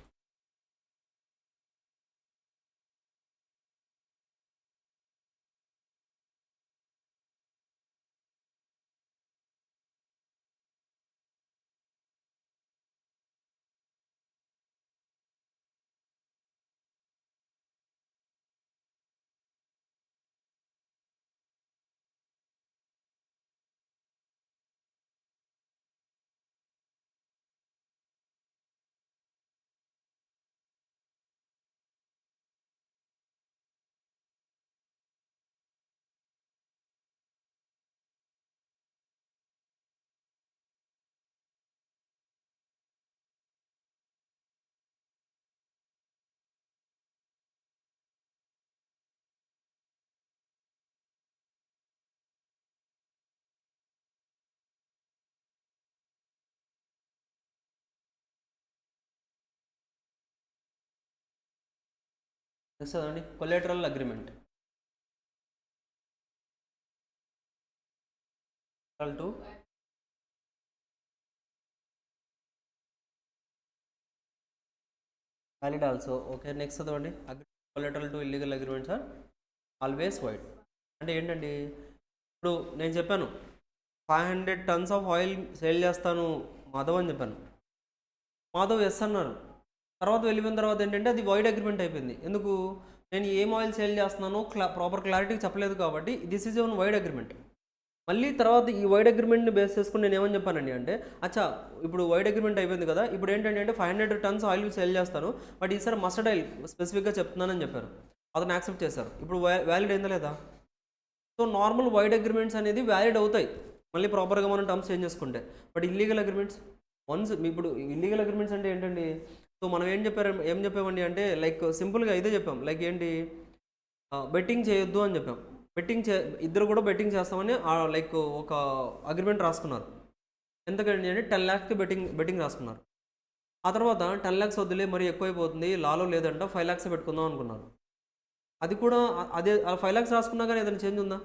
నెక్స్ట్ చదవండి, collateral agreement to valid also. Okay, next చదవండి, collateral to illegal agreements are always void. అంటే ఏంటండి, ఇప్పుడు నేను చెప్పాను 500 టన్స్ ఆఫ్ ఆయిల్ సేల్ చేస్తాను మాధవ్ అని చెప్పాను. మాధవ్ ఎస్ అన్నారు. తర్వాత వెళ్ళిపోయిన తర్వాత ఏంటంటే అది వైడ్ అగ్రిమెంట్ అయిపోయింది. ఎందుకు? నేను ఏం ఆయిల్ సేల్ చేస్తున్నానో ప్రాపర్ క్లారిటీ చెప్పలేదు కాబట్టి this is own wide agreement. మళ్ళీ తర్వాత ఈ వైడ్ అగ్రిమెంట్ని బేస్ చేసుకుని నేను ఏమని చెప్పానండి అంటే, అచ్చా ఇప్పుడు వైడ్ అగ్రిమెంట్ అయిపోయింది కదా, ఇప్పుడు ఏంటంటే అంటే 500 టన్స్ ఆయిల్ సేల్ చేస్తాను, బట్ ఈసారి మస్టర్డ్ ఆయిల్ స్పెసిఫిక్గా చెప్తున్నానని చెప్పారు. అతను యాక్సెప్ట్ చేశారు. ఇప్పుడు వ్యాలిడ్ అయిందా లేదా? సో నార్మల్ వైడ్ అగ్రిమెంట్స్ అనేది వ్యాలిడ్ అవుతాయి మళ్ళీ ప్రాపర్గా మనం టర్మ్స్ చేంజ్ చేసుకుంటే. బట్ ఇల్లీగల్ అగ్రిమెంట్స్ వన్స్ ఇప్పుడు ఇల్లీగల్ అగ్రిమెంట్స్ అంటే ఏంటండి? సో మనం ఏం చెప్పామండి అంటే, లైక్ సింపుల్గా ఇదే చెప్పాం. లైక్ ఏంటి, బెట్టింగ్ చేయొద్దు అని చెప్పాం. ఇద్దరు కూడా బెట్టింగ్ చేస్తామని లైక్ ఒక అగ్రిమెంట్ రాసుకున్నారు. ఎంతకండి అంటే 10 lakhsకి బెట్టింగ్ రాసుకున్నారు. ఆ తర్వాత 10 lakhs వద్దులే మరి ఎక్కువైపోతుంది, లాలో లేదంట 5 lakhs పెట్టుకుందాం అనుకున్నారు. అది కూడా అదే 5 lakhs రాసుకున్నా కానీ ఏదైనా చేంజ్ ఉందా?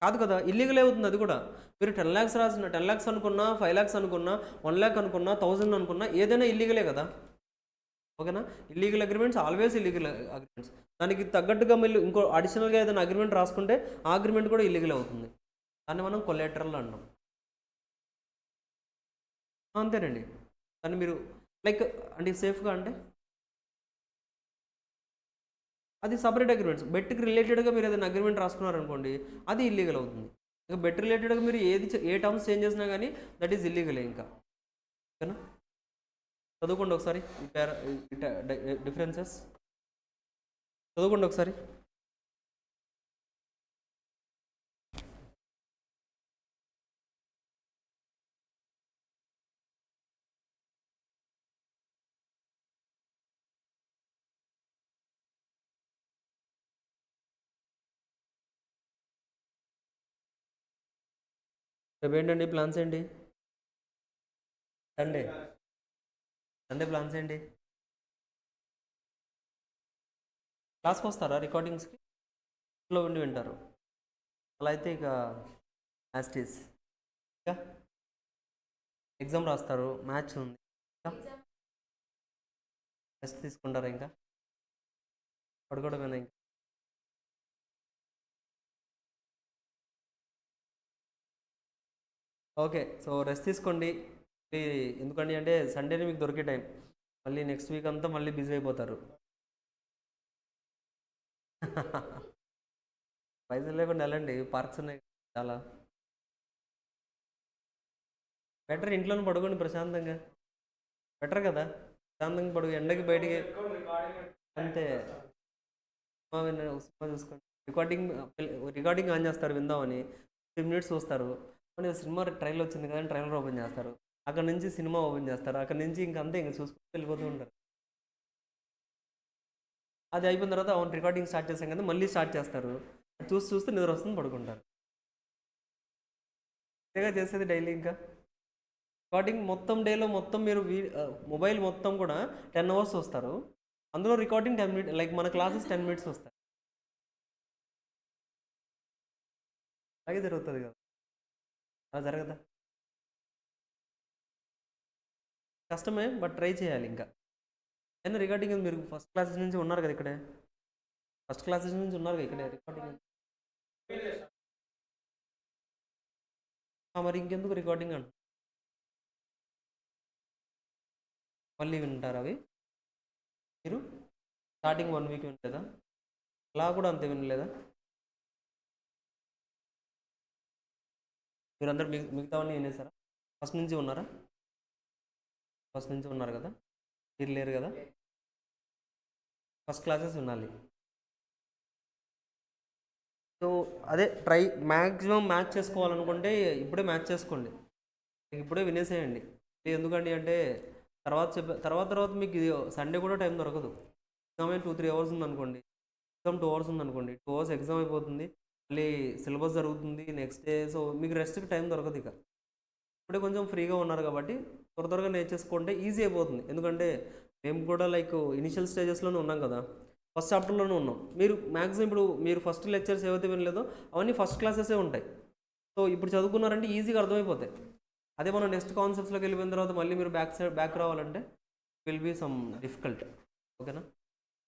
కాదు కదా, ఇల్లీగల్ అవుతుంది అది కూడా. మీరు 10 lakhs రాసిన 10 lakhs అనుకున్నా, 5 lakhs అనుకున్నా, 1 lakh అనుకున్నా, 1000 అనుకున్నా ఏదైనా ఇల్లీగలే కదా. ఓకేనా? Illegal agreements always illegal agreements. దానికి తగ్గట్టుగా మళ్ళీ ఇంకో అడిషనల్గా ఏదైనా అగ్రిమెంట్ రాసుకుంటే ఆ అగ్రిమెంట్ కూడా ఇల్లీగల్ అవుతుంది. దాన్ని మనం కొలేటరల్ అంటాం. అంతేనండి. దాన్ని మీరు లైక్ అంటే సేఫ్గా అంటే అది సపరేట్ అగ్రిమెంట్స్. బెట్కి రిలేటెడ్గా మీరు ఏదైనా అగ్రిమెంట్ రాసుకున్నారనుకోండి, అది ఇల్లీగల్ అవుతుంది. ఇంకా బెట్ రిలేటెడ్గా మీరు ఏ టర్మ్స్ చేంజ్ చేసినా కానీ దట్ ఈజ్ ఇల్లీగలే ఇంకా. ఓకేనా? చదువుకోండి ఒకసారి డిఫరెన్సెస్ చదువుకోండి ఒకసారి. రేపు ఏంటండి ప్లాన్స్ ఏంటి? సండే సండే ప్లాన్స్ ఏంటి? క్లాస్కి వస్తారా రికార్డింగ్స్కి? ఇంట్లో ఉండి వింటారు. అలా అయితే ఇక యాస్టీస్. ఇంకా ఎగ్జామ్ రాస్తారు, మ్యాచ్ ఉంది. ఇంకా రెస్ట్ తీసుకుంటారా? ఇంకా పడుకోవడమేనా? ఇంకా ఓకే. సో రెస్ట్ తీసుకోండి. మళ్ళీ ఎందుకండి అంటే సండేనే మీకు దొరికే టైం. మళ్ళీ నెక్స్ట్ వీక్ అంతా మళ్ళీ బిజీ అయిపోతారు. పైసలు లేకుండా వెళ్ళండి, పార్క్స్ ఉన్నాయి చాలా. బెటర్ ఇంట్లోనే పడుకోండి ప్రశాంతంగా. బెటర్ కదా, ప్రశాంతంగా పడుకో, ఎండకి బయటికి. అంతే. సినిమా చూసుకోండి. రికార్డింగ్ రికార్డింగ్ ఆన్ చేస్తారు విందామని. 3 మినిట్స్ చూస్తారు. కానీ సినిమా ట్రైలర్ వచ్చింది కదా, ట్రైలర్ ఓపెన్ చేస్తారు. అక్కడ నుంచి సినిమా ఓపెన్ చేస్తారు. అక్కడ నుంచి ఇంక అంతే, ఇంక చూసుకుంటూ వెళ్ళిపోతూ ఉంటారు. అది అయిపోయిన తర్వాత అవును రికార్డింగ్ స్టార్ట్ చేసాం కదా, మళ్ళీ స్టార్ట్ చేస్తారు. చూసి చూస్తే నిద్ర వస్తుంది, పడుకుంటారు. ఇదేగా చేసేది డైలీ ఇంకా. రికార్డింగ్ మొత్తం డేలో మొత్తం మీరు మొబైల్ మొత్తం కూడా 10 అవర్స్ వస్తారు. అందులో రికార్డింగ్ 10 మినిట్స్, లైక్ మన క్లాసెస్ 10 మినిట్స్ వస్తాయి. అలాగే జరుగుతుంది కదా. అలా జరగదా? కష్టమే, బట్ ట్రై చేయాలి ఇంకా. అయినా రికార్డింగ్ మీరు ఫస్ట్ క్లాసెస్ నుంచి ఉన్నారు కదా ఇక్కడే. ఫస్ట్ క్లాసెస్ నుంచి ఉన్నారు కదా ఇక్కడే రికార్డింగ్. మరి ఇంకెందుకు రికార్డింగ్ అంట. మళ్ళీ వింటారు అవి మీరు? స్టార్టింగ్ 1 వీక్ వినలేదా? అలా కూడా అంతే వినలేదా? మీరందరూ మిగతావన్నీ వినేసారా? ఫస్ట్ నుంచి ఉన్నారా? ఫస్ట్ నుంచి ఉన్నారు కదా, మీరు లేరు కదా. ఫస్ట్ క్లాసెస్ వినాలి. సో అదే ట్రై, మ్యాక్సిమం మ్యాచ్ చేసుకోవాలనుకుంటే ఇప్పుడే మ్యాచ్ చేసుకోండి. ఇప్పుడే వినేసేయండి. ఎందుకండి అంటే తర్వాత తర్వాత మీకు ఇది సండే కూడా టైం దొరకదు. ఎగ్జామ్ 2-3 అవర్స్ ఉందనుకోండి. ఎగ్జామ్ 2 అవర్స్ ఉందనుకోండి, 2 అవర్స్ ఎగ్జామ్ అయిపోతుంది. మళ్ళీ సిలబస్ జరుగుతుంది నెక్స్ట్ డే. సో మీకు రెస్ట్కి టైం దొరకదు ఇక. ఇప్పుడే కొంచెం ఫ్రీగా ఉన్నారు కాబట్టి త్వరగా నేర్చేసుకుంటే ఈజీ అయిపోతుంది. ఎందుకంటే మేము కూడా లైక్ ఇనిషియల్ స్టేజెస్లోనే ఉన్నాం కదా, ఫస్ట్ చాప్టర్లోనే ఉన్నాం. మీరు మ్యాక్సిమం ఇప్పుడు మీరు ఫస్ట్ లెక్చర్స్ ఏవైతే వినలేదో అవన్నీ ఫస్ట్ క్లాసెసే ఉంటాయి. సో ఇప్పుడు చదువుకున్నారంటే ఈజీగా అర్థమైపోతాయి. అదే మనం నెక్స్ట్ కాన్సెప్ట్స్లోకి వెళ్ళిపోయిన తర్వాత మళ్ళీ మీరు బ్యాక్ రావాలంటే విల్ బీ సమ్ డిఫికల్ట్. ఓకేనా?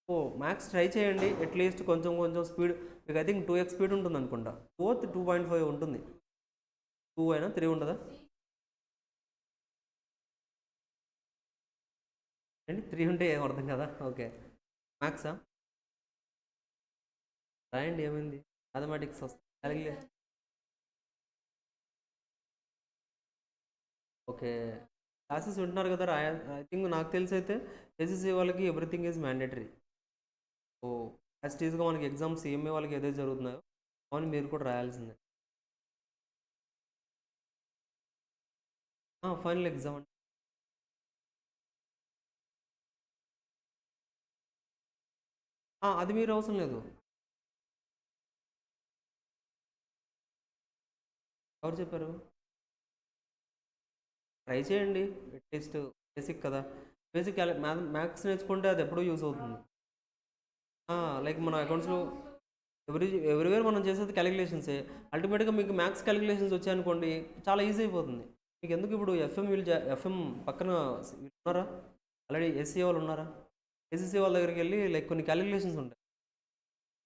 ఓ మ్యాథ్స్ ట్రై చేయండి అట్లీస్ట్ కొంచెం కొంచెం స్పీడ్. మీకు ఐ థింక్ 2x స్పీడ్ ఉంటుంది అనుకుంటా. 2.5 ఉంటుంది. 2 అయినా 3 ఉంటుందా అండి? 3 ఉంటే ఏం అర్థం కదా. ఓకే. మ్యాథ్సా? రాయండి, ఏమైంది. మ్యాథమెటిక్స్ వస్తుంది, క్యాలిక్యులేషన్. ఓకే. క్లాసెస్ వింటున్నారు కదా, ఐ థింక్ నాకు తెలిసి అయితే ఏసీసీ వాళ్ళకి ఎవ్రీథింగ్ ఈజ్ మ్యాండేటరీ. ఓ యాజ్ టీజ్గా మనకి ఎగ్జామ్స్ సిఎంఏ వాళ్ళకి ఏదైతే జరుగుతున్నాయో అవన్నీ మీరు కూడా రాయాల్సిందే. ఫైనల్ ఎగ్జామ్ అంటే అది మీరు అవసరం లేదు. ఎవరు చెప్పారు? ట్రై చేయండి అట్లీస్ట్. బేసిక్ కదా, బేసిక్ మ్యాథ్స్ నేర్చుకుంటే అది ఎప్పుడూ యూజ్ అవుతుంది. లైక్ మన అకౌంట్స్లో ఎవ్రీవేర్ మనం చేసేది క్యాలిక్యులేషన్సే. అల్టిమేట్గా మీకు మ్యాథ్స్ క్యాలిక్యులేషన్స్ వచ్చాయనుకోండి, చాలా ఈజీ అయిపోతుంది. మీకు ఎందుకు ఇప్పుడు ఎఫ్ఎం పక్కన ఉన్నారా? ఆల్రెడీ ఎస్సీ వాళ్ళు ఉన్నారా? ఎస్సీ వాళ్ళ దగ్గరికి వెళ్ళి లైక్ కొన్ని క్యాలిక్యులేషన్స్ ఉంటాయి.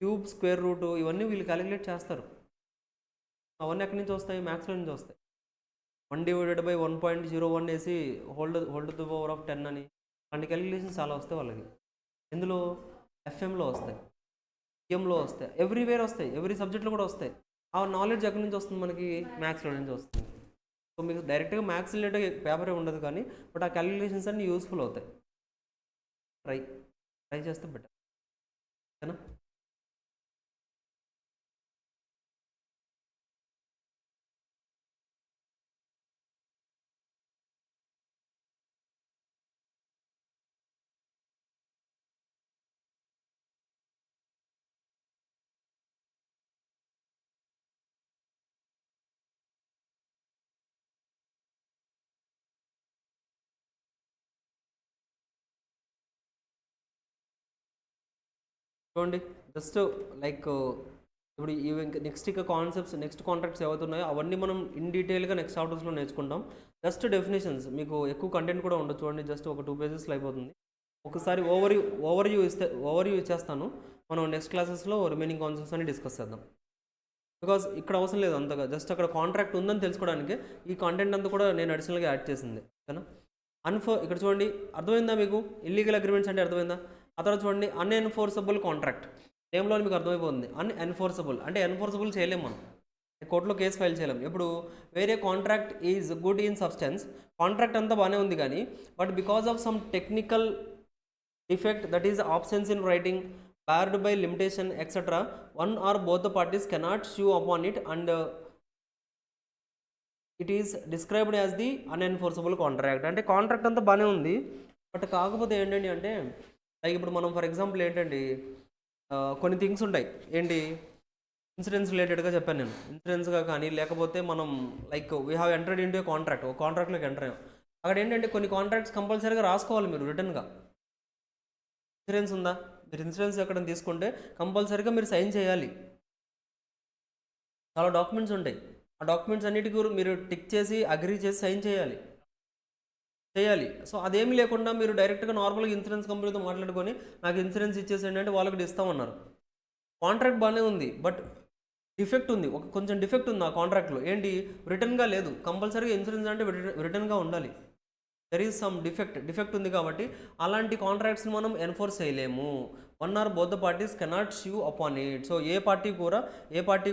క్యూబ్, స్క్వేర్ రూట్ ఇవన్నీ వీళ్ళు క్యాలిక్యులేట్ చేస్తారు. అవన్నీ ఎక్కడి నుంచి వస్తాయి? మ్యాథ్స్లో నుంచి వస్తాయి. 1/1.01 వేసి హోల్డ్ ద పవర్ ఆఫ్ 10 అని అలాంటి క్యాలిక్యులేషన్స్ చాలా వస్తాయి వాళ్ళకి. ఇందులో ఎఫ్ఎంలో వస్తాయి, పిఎంలో వస్తాయి, ఎవ్రీవేర్ వస్తాయి, ఎవ్రీ సబ్జెక్ట్లో కూడా వస్తాయి. ఆ నాలెడ్జ్ ఎక్కడి నుంచి వస్తుంది మనకి? మ్యాథ్స్లో నుంచి వస్తుంది. సో మీకు డైరెక్ట్గా మ్యాథ్స్ రిలేటెడ్ పేపరే ఉండదు కానీ బట్ ఆ క్యాలిక్యులేషన్స్ అన్నీ యూస్ఫుల్ అవుతాయి. ట్రై ట్రై చేస్తే బెటర్. ఓకేనా? చూడండి జస్ట్ లైక్ ఇప్పుడు ఇవి ఇంకా నెక్స్ట్ ఇక కాన్సెప్ట్స్ నెక్స్ట్ కాంట్రాక్ట్స్ ఏవైతున్నాయో అవన్నీ మనం ఇన్ డీటెయిల్గా నెక్స్ట్ చాప్టర్స్లో నేర్చుకుంటాం. జస్ట్ డెఫినేషన్స్ మీకు ఎక్కువ కంటెంట్ కూడా ఉండదు. చూడండి జస్ట్ ఒక 2 పేజెస్లో అయిపోతుంది. ఒకసారి ఓవర్వ్యూ ఇచ్చేస్తాను. మనం నెక్స్ట్ క్లాసెస్లో రిమైనింగ్ కాన్సెప్ట్స్ అని డిస్కస్ చేద్దాం. బికాజ్ ఇక్కడ అవసరం లేదు అంతగా, జస్ట్ అక్కడ కాంట్రాక్ట్ ఉందని తెలుసుకోవడానికి ఈ కంటెంట్ అంతా కూడా నేను అడిషనల్గా యాడ్ చేసింది. ఓకేనా. ఇక్కడ చూడండి అర్థమైందా మీకు? ఇల్లీగల్ అగ్రిమెంట్స్ అంటే అర్థమైందా? ఆ తర్వాత చూడండి అన్ఎన్ఫోర్సబుల్ కాంట్రాక్ట్. నేమ్లో మీకు అర్థమైపోతుంది. అన్ఎన్ఫోర్సబుల్ అంటే ఎన్ఫోర్సబుల్ చేయలేము మనం, కోర్టులో కేసు ఫైల్ చేయలేం. ఇప్పుడు వేరే contract is good in substance, contract అంతా బాగానే ఉంది కానీ but because of some technical defect that is absence in writing, barred by limitation etc., one or both the parties cannot sue upon it and it is described as the unenforceable contract. అంటే కాంట్రాక్ట్ అంతా బాగానే ఉంది బట్ కాకపోతే ఏంటండి అంటే లైక్ ఇప్పుడు మనం ఫర్ ఎగ్జాంపుల్ ఏంటండి కొన్ని థింగ్స్ ఉంటాయి. ఏంటి? ఇన్సూరెన్స్ రిలేటెడ్గా చెప్పాను నేను. ఇన్సూరెన్స్గా కానీ లేకపోతే మనం like we have entered into A contract, ఒక కాంట్రాక్ట్లోకి ఎంటర్ అయ్యాం. అక్కడ ఏంటంటే కొన్ని కాంట్రాక్ట్స్ కంపల్సరీగా రాసుకోవాలి మీరు రిటర్న్గా. ఇన్సూరెన్స్ ఉందా, మీరు ఇన్సూరెన్స్ ఎక్కడ తీసుకుంటే కంపల్సరీగా మీరు సైన్ చేయాలి. చాలా డాక్యుమెంట్స్ ఉంటాయి. ఆ డాక్యుమెంట్స్ అన్నిటికీ మీరు టిక్ చేసి అగ్రీ చేసి సైన్ చేయాలి. సో అదేమీ లేకుండా మీరు డైరెక్ట్గా నార్మల్గా ఇన్సూరెన్స్ కంపెనీతో మాట్లాడుకొని నాకు ఇన్సూరెన్స్ ఇచ్చేసేయండి అంటే వాళ్ళకి ఇస్తామన్నారు. కాంట్రాక్ట్ బాగానే ఉంది బట్ డిఫెక్ట్ ఉంది, ఒక కొంచెం డిఫెక్ట్ ఉంది ఆ కాంట్రాక్ట్లో. ఏంటి? రిటర్న్గా లేదు. కంపల్సరీగా ఇన్సూరెన్స్ అంటే రిటర్న్గా ఉండాలి. దెర్ ఈజ్ సమ్ డిఫెక్ట్ ఉంది కాబట్టి అలాంటి కాంట్రాక్ట్స్ని మనం ఎన్ఫోర్స్ చేయలేము. One or both the parties cannot sue upon it. So A party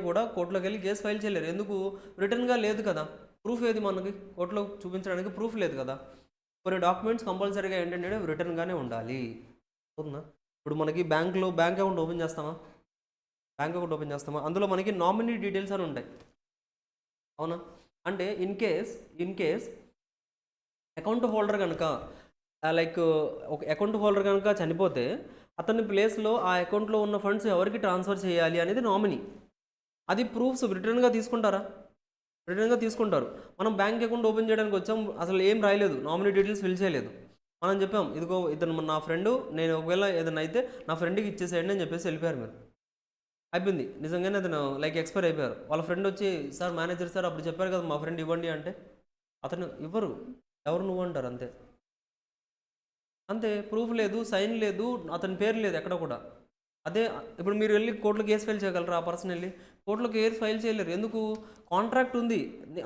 కూడా కోర్టులోకి వెళ్ళి కేసు ఫైల్ చేయలేరు. ఎందుకు? రిటర్న్గా లేదు కదా. ప్రూఫ్ ఏది మనకి కోర్టులో చూపించడానికి? ప్రూఫ్ లేదు కదా. కొన్ని డాక్యుమెంట్స్ కంపల్సరీగా ఏంటంటే రిటర్న్గానే ఉండాలి. అవుతుందా? ఇప్పుడు మనకి బ్యాంక్ అకౌంట్ ఓపెన్ చేస్తామా, అందులో మనకి నామినీ డీటెయిల్స్ అని ఉంటాయి. అవునా? అంటే ఇన్ కేస్ అకౌంట్ హోల్డర్ కనుక లైక్ ఒక అకౌంట్ హోల్డర్ కనుక చనిపోతే అతని ప్లేస్లో ఆ అకౌంట్లో ఉన్న ఫండ్స్ ఎవరికి ట్రాన్స్ఫర్ చేయాలి అనేది నామినీ. అది ప్రూఫ్స్ రిటర్న్గా తీసుకుంటారు. మనం బ్యాంక్ అకౌంట్ ఓపెన్ చేయడానికి వచ్చాం, అసలు ఏం రాయలేదు, నామినీ డీటెయిల్స్ ఫిల్ చేయలేదు. మనం చెప్పాం ఇదిగో ఇతను నా ఫ్రెండ్, నేను ఒకవేళ ఏదైనా అయితే నా ఫ్రెండ్కి ఇచ్చేసేయండి అని చెప్పేసి వెళ్ళిపోయారు. మీరు అయిపోయింది. నిజంగానే అతను లైక్ ఎక్స్పైర్ అయిపోయారు. వాళ్ళ ఫ్రెండ్ వచ్చి సార్ మేనేజర్ సార్ అప్పుడు చెప్పారు కదా మా ఫ్రెండ్ ఇవ్వండి అంటే అతను ఇవ్వరు. ఎవరు నువ్వు అంటారు. అంతే ప్రూఫ్ లేదు, సైన్ లేదు, అతని పేరు లేదు ఎక్కడ కూడా. అదే ఇప్పుడు మీరు వెళ్ళి కోర్టులో కేసు ఫైల్ చేయగలరా? ఆ పర్సన్ వెళ్ళి కోర్టులో కేసు ఫైల్ చేయలేరు. ఎందుకు? కాంట్రాక్ట్ ఉంది.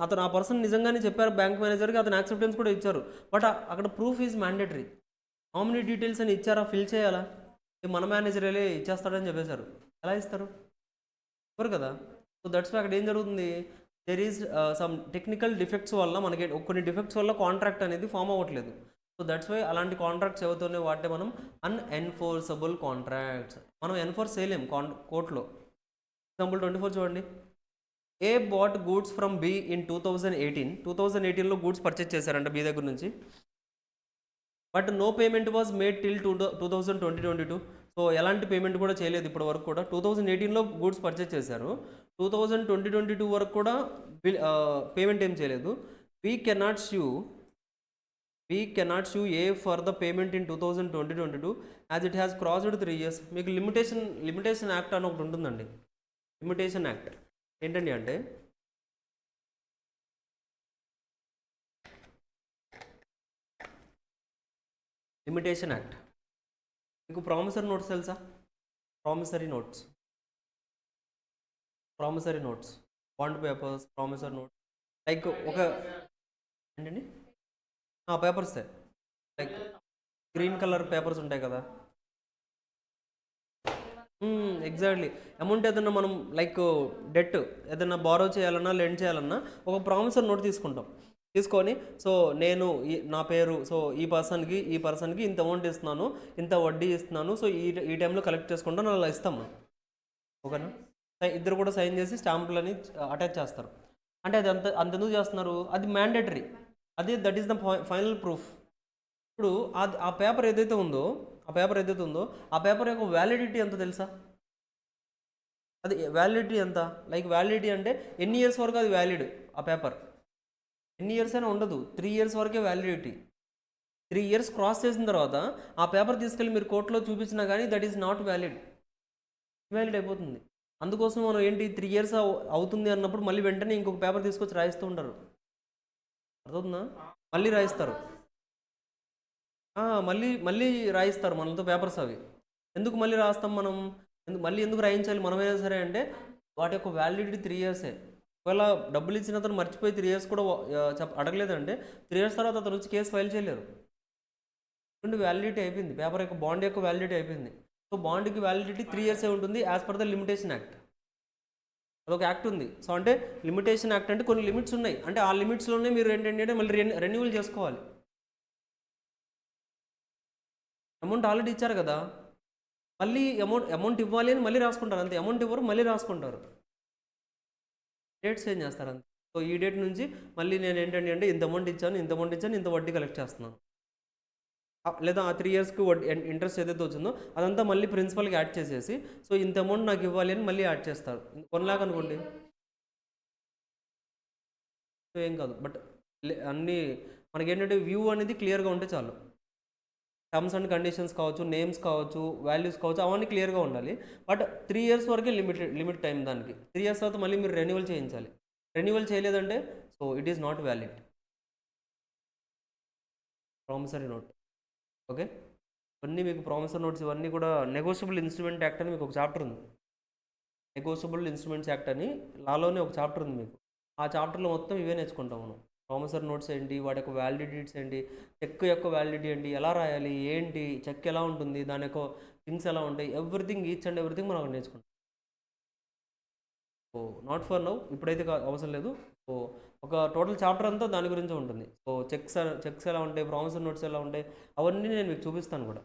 అతను ఆ పర్సన్ నిజంగానే చెప్పారు బ్యాంక్ మేనేజర్కి, అతను యాక్సెప్టెన్స్ కూడా ఇచ్చారు. బట్ అక్కడ proof is mandatory. Nominee details అని ఇచ్చారా? ఫిల్ చేయాలా? మన మేనేజర్ వెళ్ళి ఇచ్చేస్తాడని చెప్పేశారు. ఎలా ఇస్తారు? ఎవరు కదా. సో దట్స్ వై అక్కడ ఏం జరుగుతుంది? There is some technical defects వల్ల మనకి కొన్ని డిఫెక్ట్స్ వల్ల కాంట్రాక్ట్ అనేది ఫామ్ అవ్వట్లేదు. సో దట్స్ వై అలాంటి కాంట్రాక్ట్స్ ఎవరితోనే వాటిని మనం అన్ఎన్ఫోర్సబుల్ కాంట్రాక్ట్స్. మనం ఎన్ఫోర్స్ చేయలేం కోర్టులో. ఎగ్జాంపుల్ 24 చూడండి. A bought goods from B in 2018లో గూడ్స్ పర్చేస్ చేశారంట బి దగ్గర నుంచి. But no payment was made till 2022. So ఎలాంటి పేమెంట్ కూడా చేయలేదు ఇప్పటి వరకు కూడా. 2018లో గూడ్స్ పర్చేస్ చేశారు, 2022 వరకు కూడా పేమెంట్ ఏం చేయలేదు. We cannot sue A for the payment in 2022 as it has crossed 3 years. మీకు లిమిటేషన్ యాక్ట్ అని ఒకటి ఉంటుందండి. లిమిటేషన్ యాక్ట్ ఏంటండి అంటే లిమిటేషన్ యాక్ట్. మీకు ప్రామిసరీ నోట్స్ తెలుసా? Promissory notes bond papers, promissory notes like ఒక ఏంటండి papers like green colour papers ఉంటాయి కదా. ఎగ్జాక్ట్లీ. అమౌంట్ ఏదైనా మనం లైక్ డెట్ ఏదైనా బారో చేయాలన్నా లెండ్ చేయాలన్నా ఒక ప్రామిసరీ నోట్ తీసుకొని సో నేను నా పేరు, సో ఈ పర్సన్కి ఇంత అమౌంట్ ఇస్తున్నాను, ఇంత వడ్డీ ఇస్తున్నాను, సో ఈ టైంలో కలెక్ట్ చేసుకుంటాను అలా ఇస్తాము. ఓకేనా? ఇద్దరు కూడా సైన్ చేసి స్టాంపులని అటాచ్ చేస్తారు. అంటే అది అంతెందుకు చేస్తున్నారు? అది mandatory. That is the final proof. ఇప్పుడు ఆ పేపర్ ఏదైతే ఉందో ఆ పేపర్ యొక్క వ్యాలిడిటీ ఎంత తెలుసా? అది వ్యాలిడిటీ ఎంత? లైక్ వ్యాలిడిటీ అంటే ఎన్ని ఇయర్స్ వరకు అది వ్యాలిడ్. ఆ పేపర్ ఎన్ని ఇయర్స్ అయినా ఉండదు, 3 years వరకే వ్యాలిడిటీ. 3 years క్రాస్ చేసిన తర్వాత ఆ పేపర్ తీసుకెళ్ళి మీరు కోర్టులో చూపించినా కానీ that is not valid. Invalid అయిపోతుంది. అందుకోసం మనం ఏంటి 3 ఇయర్స్ అవుతుంది అన్నప్పుడు మళ్ళీ వెంటనే ఇంకొక పేపర్ తీసుకొచ్చి రాయిస్తూ ఉంటారు. అర్థవుతుందా? మళ్ళీ రాయిస్తారు. మళ్ళీ మళ్ళీ రాయిస్తారు మనతో పేపర్స్ అవి. ఎందుకు మళ్ళీ రాస్తాం మనం? ఎందుకు రాయించాలి మనమైనా సరే అంటే వాటి యొక్క వ్యాలిడిటీ 3 ఇయర్సే. ఒకవేళ డబ్బులు ఇచ్చిన అతను మర్చిపోయి 3 ఇయర్స్ కూడా అడగలేదంటే 3 ఇయర్స్ తర్వాత అతను వచ్చి కేసు ఫైల్ చేయలేరు. వ్యాలిడిటీ అయిపోయింది, పేపర్ యొక్క బాండ్ యొక్క వ్యాలిడిటీ అయిపోయింది. సో బాండ్కి వ్యాలిడిటీ 3 ఇయర్సే ఉంటుంది as per the limitation act. అదొక యాక్ట్ ఉంది. సో అంటే లిమిటేషన్ యాక్ట్ అంటే కొన్ని లిమిట్స్ ఉన్నాయి. అంటే ఆ లిమిట్స్లోనే మీరు ఏంటంటే మళ్ళీ రెన్యువల్ చేసుకోవాలి. అమౌంట్ ఆల్రెడీ ఇచ్చారు కదా, మళ్ళీ అమౌంట్ ఇవ్వాలి అని మళ్ళీ రాసుకుంటారు అంతే. అమౌంట్ ఇవ్వరు, మళ్ళీ రాసుకుంటారు, డేట్స్ చేంజ్ చేస్తారు అంతే. సో ఈ డేట్ నుంచి మళ్ళీ నేను ఏంటంటే అంటే ఇంత అమౌంట్ ఇచ్చాను, ఇంత వడ్డీ కలెక్ట్ చేస్తున్నాను. లేదా ఆ 3 ఇయర్స్కి ఇంట్రెస్ట్ ఏదైతే వచ్చిందో అదంతా మళ్ళీ ప్రిన్సిపల్కి యాడ్ చేసేసి సో ఇంత అమౌంట్ నాకు ఇవ్వాలి అని మళ్ళీ యాడ్ చేస్తారు. 1 lakh అనుకోండి, సో ఏం కాదు. బట్ అన్నీ మనకి ఏంటంటే వ్యూ అనేది క్లియర్గా ఉంటే చాలు. టర్మ్స్ అండ్ కండిషన్స్ కావచ్చు, నేమ్స్ కావచ్చు, వాల్యూస్ కావచ్చు, అవన్నీ క్లియర్గా ఉండాలి. బట్ 3 ఇయర్స్ వరకే లిమిట్ టైం దానికి. 3 ఇయర్స్ తర్వాత మళ్ళీ మీరు రెన్యువల్ చేయించాలి. రెన్యువల్ చేయలేదంటే so it is not valid. Promissory note. Okay, ఇవన్నీ మీకు ప్రామిసరీ నోట్స్ ఇవన్నీ కూడా నెగోషియబుల్ ఇన్స్ట్రుమెంట్ యాక్ట్ అని మీకు ఒక చాప్టర్ ఉంది. నెగోషియబుల్ ఇన్స్ట్రుమెంట్స్ యాక్ట్ అని లాలోనే ఒక చాప్టర్ ఉంది మీకు. ఆ చాప్టర్లో మొత్తం ఇవే నేర్చుకుంటాం మనం. ప్రామిసరీ నోట్స్ ఏంటి, వాటి యొక్క వ్యాలిడిటీస్ ఏంటి, చెక్ యొక్క వ్యాలిడిటీ ఏంటి, ఎలా రాయాలి, ఏంటి చెక్ ఎలా ఉంటుంది, దాని యొక్క థింగ్స్ ఎలా ఉంటాయి, ఎవ్రీథింగ్ ఈచ్ అండ్ ఎవ్రీథింగ్ మనం నేర్చుకుంటాం. సో నాట్ ఫర్ నౌ, ఇప్పుడైతే అవసరం లేదు. సో ఒక టోటల్ చాప్టర్ అంతా దాని గురించి ఉంటుంది. సో చెక్స్ ఎలా ఉంటాయి, ప్రామిసరీ నోట్స్ ఎలా ఉంటాయి, అవన్నీ నేను మీకు చూపిస్తాను కూడా.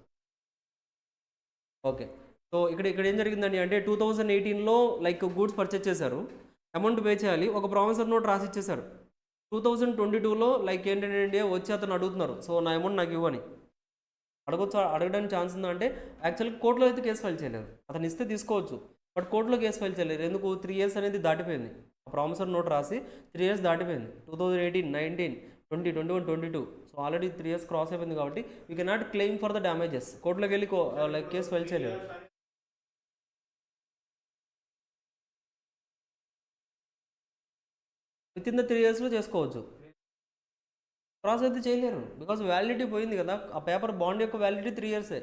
ఓకే, సో ఇక్కడ ఏం జరిగిందండి అంటే 2018లో లైక్ గూడ్స్ పర్చేస్ చేశారు, అమౌంట్ పే చేయాలి, ఒక ప్రామిసరీ నోట్ రాసి ఇచ్చేశారు. 2022లో లైక్ ఏంటంటే వచ్చి అతను అడుగుతున్నారు, సో నా అమౌంట్ నాకు ఇవ్వని అడగడానికి ఛాన్స్ ఉందా అంటే యాక్చువల్గా కోర్టులో అయితే కేసు ఫైల్ చేయలేదు. అతను ఇస్తే తీసుకోవచ్చు, బట్ కోర్టులో కేసు ఫైల్ చేయలేరు. ఎందుకు? 3 ఇయర్స్ అనేది దాటిపోయింది. ఆ ప్రామిసరీ నోట్ రాసి 3 ఇయర్స్ దాటిపోయింది. 2018, 19, 20, 21, 22. సో ఆల్రెడీ 3 ఇయర్స్ క్రాస్ అయిపోయింది కాబట్టి you cannot claim for the damages. కోర్టులోకి వెళ్ళి లైక్ కేసు ఫైల్ చేయలేరు. విత్ ఇన్ ద 3 ఇయర్స్లో చేసుకోవచ్చు. క్రాస్ అయితే చేయలేరు, బికాజ్ వ్యాలిడిటీ పోయింది కదా. ఆ పేపర్ బాండ్ యొక్క వ్యాలిడిటీ 3 ఇయర్సే.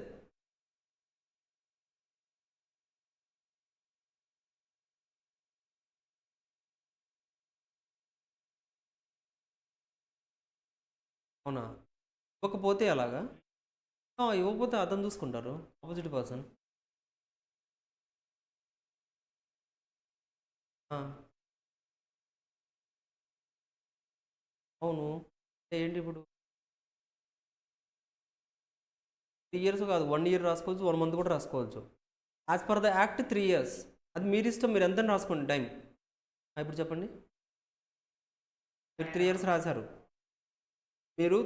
అవునా? ఇవ్వకపోతే అలాగా? ఇవ్వకపోతే అతను చూసుకుంటారు, ఆపోజిట్ పర్సన్. అవును, ఏంటి ఇప్పుడు 3 ఇయర్స్ కాదు, 1 ఇయర్ రాసుకోవచ్చు, 1 మంత్ కూడా రాసుకోవచ్చు. As per the act 3 years. అది మీరు ఇష్టం, మీరు ఎంత రాసుకోండి టైం. ఇప్పుడు చెప్పండి, మీరు 3 ఇయర్స్ రాశారు, మీరు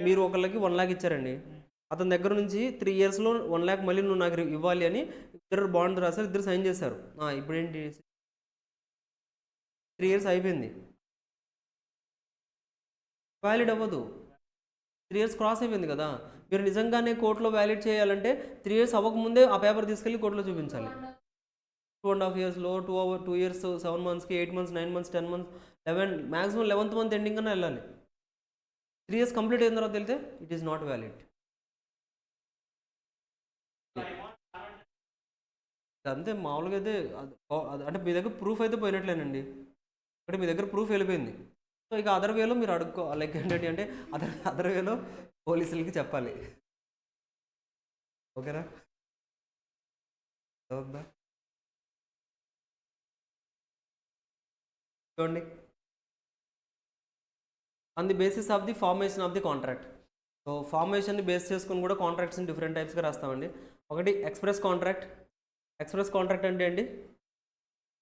మీరు ఒకళ్ళకి 1 lakh ఇచ్చారండి. అతని దగ్గర నుంచి 3 ఇయర్స్లో 1 lakh మళ్ళీ నువ్వు నాకు ఇవ్వాలి అని ఇద్దరు బాండ్ రాశారు, ఇద్దరు సైన్ చేశారు. ఇప్పుడు ఏంటి, 3 ఇయర్స్ అయిపోయింది, వ్యాలిడ్ అవ్వదు. 3 ఇయర్స్ క్రాస్ అయిపోయింది కదా. మీరు నిజంగానే కోర్టులో వ్యాలిడ్ చేయాలంటే 3 ఇయర్స్ అవ్వకముందే ఆ పేపర్ తీసుకెళ్ళి కోర్టులో చూపించాలి. 2.5 ఇయర్స్లో 2 ఇయర్స్ 7 మంత్స్కి 8 months 9 months 10 months 11 maximum 11th month ending కన్నా వెళ్ళాలి. 3 ఇయర్స్ కంప్లీట్ అయిన తర్వాత వెళ్తే ఇట్ ఈస్ నాట్ వ్యాలిడ్. అంతే మామూలుగా అయితే అంటే మీ దగ్గర ప్రూఫ్ అయితే పోయినట్లేనండి. అంటే మీ దగ్గర ప్రూఫ్ వెళ్ళిపోయింది. సో ఇక అదర్ వేలో మీరు అడుక్కో, లైక్ ఏంటంటే అంటే అదర్ వేలో పోలీసులకి చెప్పాలి. ఓకేనా? అవుతుందా? చూడండి, on the basis of the formation of the contract. So ఫార్మేషన్ని బేస్ చేసుకుని కూడా కాంట్రాక్ట్స్ని డిఫరెంట్ టైప్స్గా రాస్తామండి. ఒకటి ఎక్స్ప్రెస్ కాంట్రాక్ట్. ఎక్స్ప్రెస్ కాంట్రాక్ట్ అంటే ఏంటి?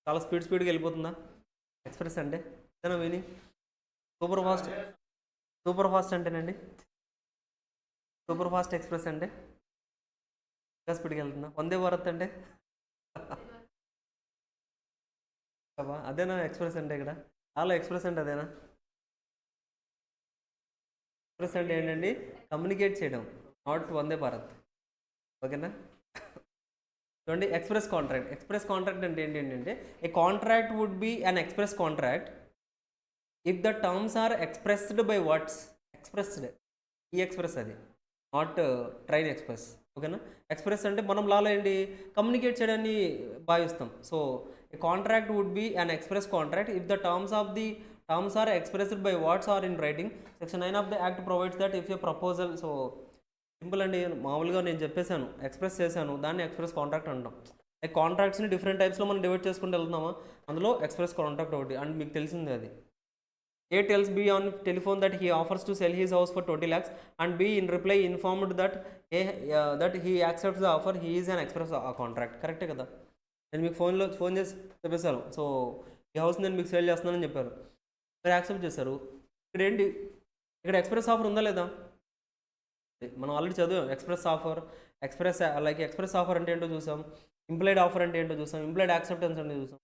చాలా స్పీడ్గా వెళ్ళిపోతుందా ఎక్స్ప్రెస్ అంటే? ఏదైనా మీనింగ్? సూపర్ ఫాస్ట్ అంటేనండి. సూపర్ ఫాస్ట్ ఎక్స్ప్రెస్ అంటే ఇంకా స్పీడ్కి వెళ్తుందా? వందే భారత్ అంటే అదేనా ఎక్స్ప్రెస్ అంటే? ఇక్కడ చాలా ఎక్స్ప్రెస్ అంటే అదేనా? ఎక్స్ప్రెస్ అంటే ఏంటండి? కమ్యూనికేట్ చేయడం, నాట్ వందే భారత్. ఓకేనా? చూడండి, ఎక్స్ప్రెస్ కాంట్రాక్ట్ అంటే ఏంటంటే a contract would be an express contract if the terms are expressed by words. Expressed, ఈ ఎక్స్ప్రెస్ అది, నాట్ ట్రైన్ ఎక్స్ప్రెస్. ఓకేనా? ఎక్స్ప్రెస్ అంటే మనం లాలో ఏంటి, కమ్యూనికేట్ చేయడాన్ని భావిస్తాం. So a contract would be an express contract if the terms are expressed by words or in writing. Section 9 of the act provides that if a proposal. So simple అండి, మామూలుగా నేను చెప్పేశాను, ఎక్స్ప్రెస్ చేశాను, దాన్ని ఎక్స్ప్రెస్ కాంట్రాక్ట్ అంటాం. లైక్ కాంట్రాక్ట్స్ని డిఫరెంట్ టైప్స్లో మనం డివైడ్ చేసుకుంటూ వెళ్తున్నామా, అందులో ఎక్స్ప్రెస్ కాంట్రాక్ట్ ఒకటి. అండ్ మీకు తెలిసిందే అది. A tells B on telephone that he offers to sell his house for 20 lakhs and B in reply informed that that he accepts the offer. He is an express contract. కరెక్టే కదా? నేను మీకు ఫోన్ చేసి చెప్పేశాను, సో ఈ హౌస్ నేను మీకు సేల్ చేస్తున్నానని చెప్పారు, మీరు యాక్సెప్ట్ చేశారు. ఇక్కడ ఏంటి, ఇక్కడ ఎక్స్ప్రెస్ ఆఫర్ ఉందా లేదా? మనం ఆల్రెడీ చదివాం ఎక్స్ప్రెస్ ఆఫర్. ఎక్స్ప్రెస్ ఆఫర్ అంటే ఏంటో చూసాం, ఇంప్లాయిడ్ ఆఫర్ అంటే ఏంటో చూసాం, ఇంప్లాయిడ్ యాక్సెప్టెన్స్ అంటే చూసాం.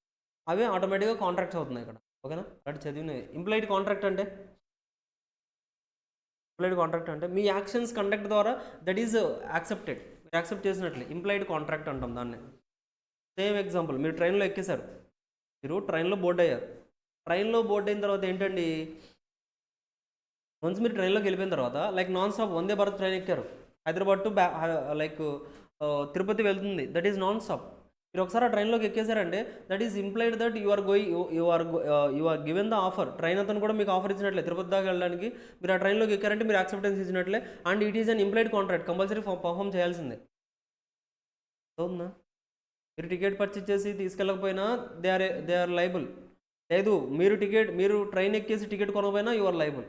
అవే ఆటోమేటిక్గా కాంట్రాక్ట్స్ అవుతున్నాయి ఇక్కడ. ఓకేనా? అలాంటి చదివినాయి. ఇంప్లాయిడ్ కాంట్రాక్ట్ అంటే మీ యాక్షన్స్ కండక్ట్ ద్వారా దట్ ఈజ్ యాక్సెప్టెడ్, మీరు యాక్సెప్ట్ చేసినట్లే ఇంప్లాయిడ్ కాంట్రాక్ట్ అంటాం దాన్ని. సేమ్ ఎగ్జాంపుల్, మీరు ట్రైన్లో ఎక్కేశారు, మీరు ట్రైన్లో బోర్డ్ అయ్యారు. ట్రైన్లో బోర్డ్ అయిన తర్వాత ఏంటండి, వన్స్ మీరు ట్రైన్లోకి వెళ్ళిపోయిన తర్వాత like non stop Vande Bharat train ఎక్కారు, హైదరాబాద్ టు తిరుపతి వెళ్తుంది, దట్ ఈజ్ నాన్ స్టాప్. మీరు ఒకసారి ఆ ట్రైన్లోకి ఎక్కేశారంటే that is implied that you are given the offer. Train అతను కూడా మీకు ఆఫర్ ఇచ్చినట్లే, తిరుపతి దాకా వెళ్ళడానికి మీరు ఆ ట్రైన్లోకి ఎక్కారంటే మీరు యాక్సెప్టెన్స్ ఇచ్చినట్లే. And it is an implied contract, compulsory perform చేయాల్సిందే. అవునా? మీరు టికెట్ పర్చేజ్ చేసి తీసుకెళ్ళకపోయినా దే ఆర్ లైబుల్. లేదు, మీరు ట్రైన్ ఎక్కేసి టికెట్ కొనకపోయినా you are liable,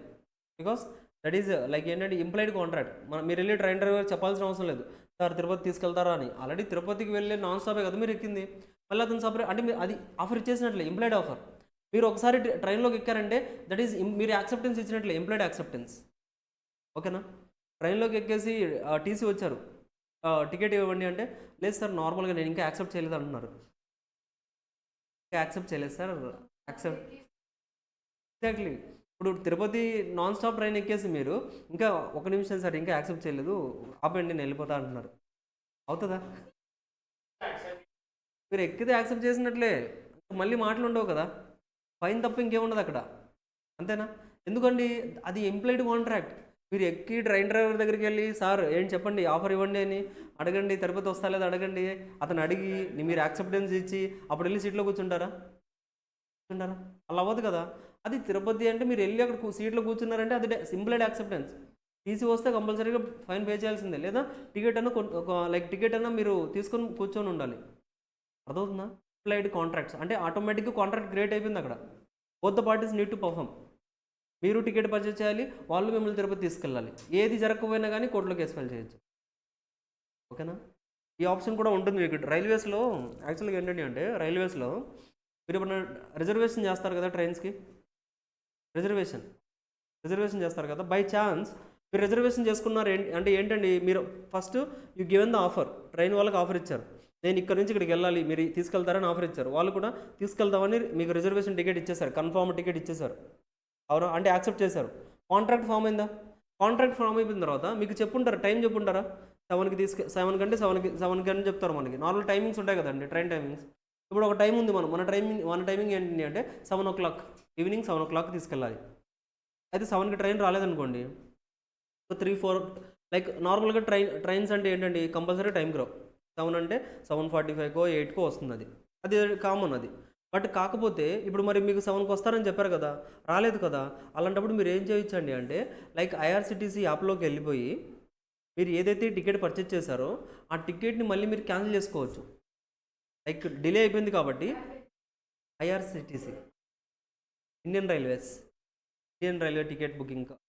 because that is like ఏంటంటే ఇంప్లాయిడ్ కాంట్రాక్ట్. మీరు వెళ్ళి ట్రైన్ డ్రైవర్ చెప్పాల్సిన అవసరం లేదు, సార్ తిరుపతి తీసుకెళ్తారా అని. ఆల్రెడీ తిరుపతికి వెళ్ళే నాన్ స్టాపే కదా మీరు ఎక్కింది, మళ్ళీ అతను సపరేట్ అంటే మీరు అది ఆఫర్ ఇచ్చేసినట్లే, ఇంప్లాయిడ్ ఆఫర్. మీరు ఒకసారి ట్రైన్లోకి ఎక్కారంటే దట్ ఈజ్ మీరు యాక్సెప్టెన్స్ ఇచ్చినట్లే, ఇంప్లాయిడ్ యాక్సెప్టెన్స్. ఓకేనా? ట్రైన్లోకి ఎక్కేసి టీసీ వచ్చారు, టికెట్ ఇవ్వండి అంటే లేదు సార్ నార్మల్గా నేను ఇంకా యాక్సెప్ట్ చేయలేదు అంటున్నారు. ఇంకా యాక్సెప్ట్ చేయలేదు సార్, ఎగ్జాక్ట్లీ. ఇప్పుడు తిరుపతి నాన్ స్టాప్ ట్రైన్ ఎక్కేసి మీరు ఇంకా ఒక నిమిషం సార్ ఇంకా యాక్సెప్ట్ చేయలేదు, ఆపండి నేను వెళ్ళిపోతా అంటున్నారు, అవుతుందా? మీరు ఎక్కితే యాక్సెప్ట్ చేసినట్లే, మళ్ళీ మాటలు ఉండవు కదా, ఫైన్ తప్ప ఇంకేముండదు అక్కడ, అంతేనా? ఎందుకండి, అది ఎంప్లాయిడ్ కాంట్రాక్ట్. మీరు ఎక్కి ట్రైన్ డ్రైవర్ దగ్గరికి వెళ్ళి సార్ ఏంటి చెప్పండి ఆఫర్ ఇవ్వండి అని అడగండి, తిరుపతి వస్తా లేదా అడగండి, అతను అడిగి మీరు యాక్సెప్టెన్స్ ఇచ్చి అప్పుడు వెళ్ళి సీట్లో కూర్చుంటారా? అలా అవ్వదు కదా. అది తిరుపతి అంటే మీరు వెళ్ళి అక్కడ సీట్లో కూర్చున్నారంటే అది ఇంప్లాయిడ్ యాక్సెప్టెన్స్. టీసీ వస్తే కంపల్సరీగా ఫైన్ పే చేయాల్సిందే, లేదా టికెట్ అన్న మీరు తీసుకొని కూర్చొని ఉండాలి. అర్థమవుతుందా? ఇంప్లాయిడ్ కాంట్రాక్ట్స్ అంటే ఆటోమేటిక్గా కాంట్రాక్ట్ క్రియేట్ అయిపోయింది అక్కడ. Both the parties need to perform. మీరు టికెట్ పర్చేస్ చేయాలి, వాళ్ళు మిమ్మల్ని తిరుపతి తీసుకెళ్ళాలి. ఏది జరగకపోయినా కానీ కోర్టులో కేసు ఫైల్ చేయొచ్చు. ఓకేనా? ఈ ఆప్షన్ కూడా ఉంటుంది మీకు రైల్వేస్లో. యాక్చువల్గా ఏంటంటే అంటే రైల్వేస్లో మీరు ఇప్పుడు రిజర్వేషన్ చేస్తారు కదా ట్రైన్స్కి, రిజర్వేషన్ చేస్తారు కదా, బై ఛాన్స్ మీరు రిజర్వేషన్ చేసుకున్నారు అంటే ఏంటండి, మీరు first you given the offer, train వాళ్ళకి ఆఫర్ ఇచ్చారు, నేను ఇక్కడ నుంచి ఇక్కడికి వెళ్ళాలి మీరు తీసుకెళ్తారని ఆఫర్ ఇచ్చారు, వాళ్ళు కూడా తీసుకెళ్తామని మీకు రిజర్వేషన్ టికెట్ ఇచ్చేసారు, కన్ఫర్మ్ టికెట్ ఇచ్చేసారు, అవునా? అంటే యాక్సెప్ట్ చేశారు. కాంట్రాక్ట్ ఫామ్ అయిందా? కాంట్రాక్ట్ ఫామ్ అయిపోయిన తర్వాత మీకు చెప్పుంటారు, టైం చెప్పుంటారా, 7 కంటే 7 అని చెప్తారు. మనకి నార్మల్ టైమింగ్స్ ఉంటాయి కదండి, ట్రైన్ టైమింగ్స్. ఇప్పుడు ఒక టైం ఉంది, మన టైమింగ్ ఏంటి అంటే 7 o'clock, ఈవినింగ్ 7 o'clock తీసుకెళ్ళాలి. అయితే 7కి ట్రైన్ రాలేదనుకోండి, 3-4 లైక్ నార్మల్గా ట్రైన్స్ అంటే ఏంటండి కంపల్సరీ టైంకి రావు. 7 అంటే 7:45కో 8కో వస్తుంది, అది కామన్ అది. బట్ కాకపోతే ఇప్పుడు మరి మీకు 7కి వస్తారని చెప్పారు కదా, రాలేదు కదా, అలాంటప్పుడు మీరు ఏం చేయొచ్చండి అంటే లైక్ ఐఆర్సిటీసీ యాప్లోకి వెళ్ళిపోయి మీరు ఏదైతే టికెట్ పర్చేజ్ చేశారో ఆ టికెట్ని మళ్ళీ మీరు క్యాన్సిల్ చేసుకోవచ్చు. లైక్ డిలే అయిపోయింది కాబట్టి IRCTC Indian railway ticket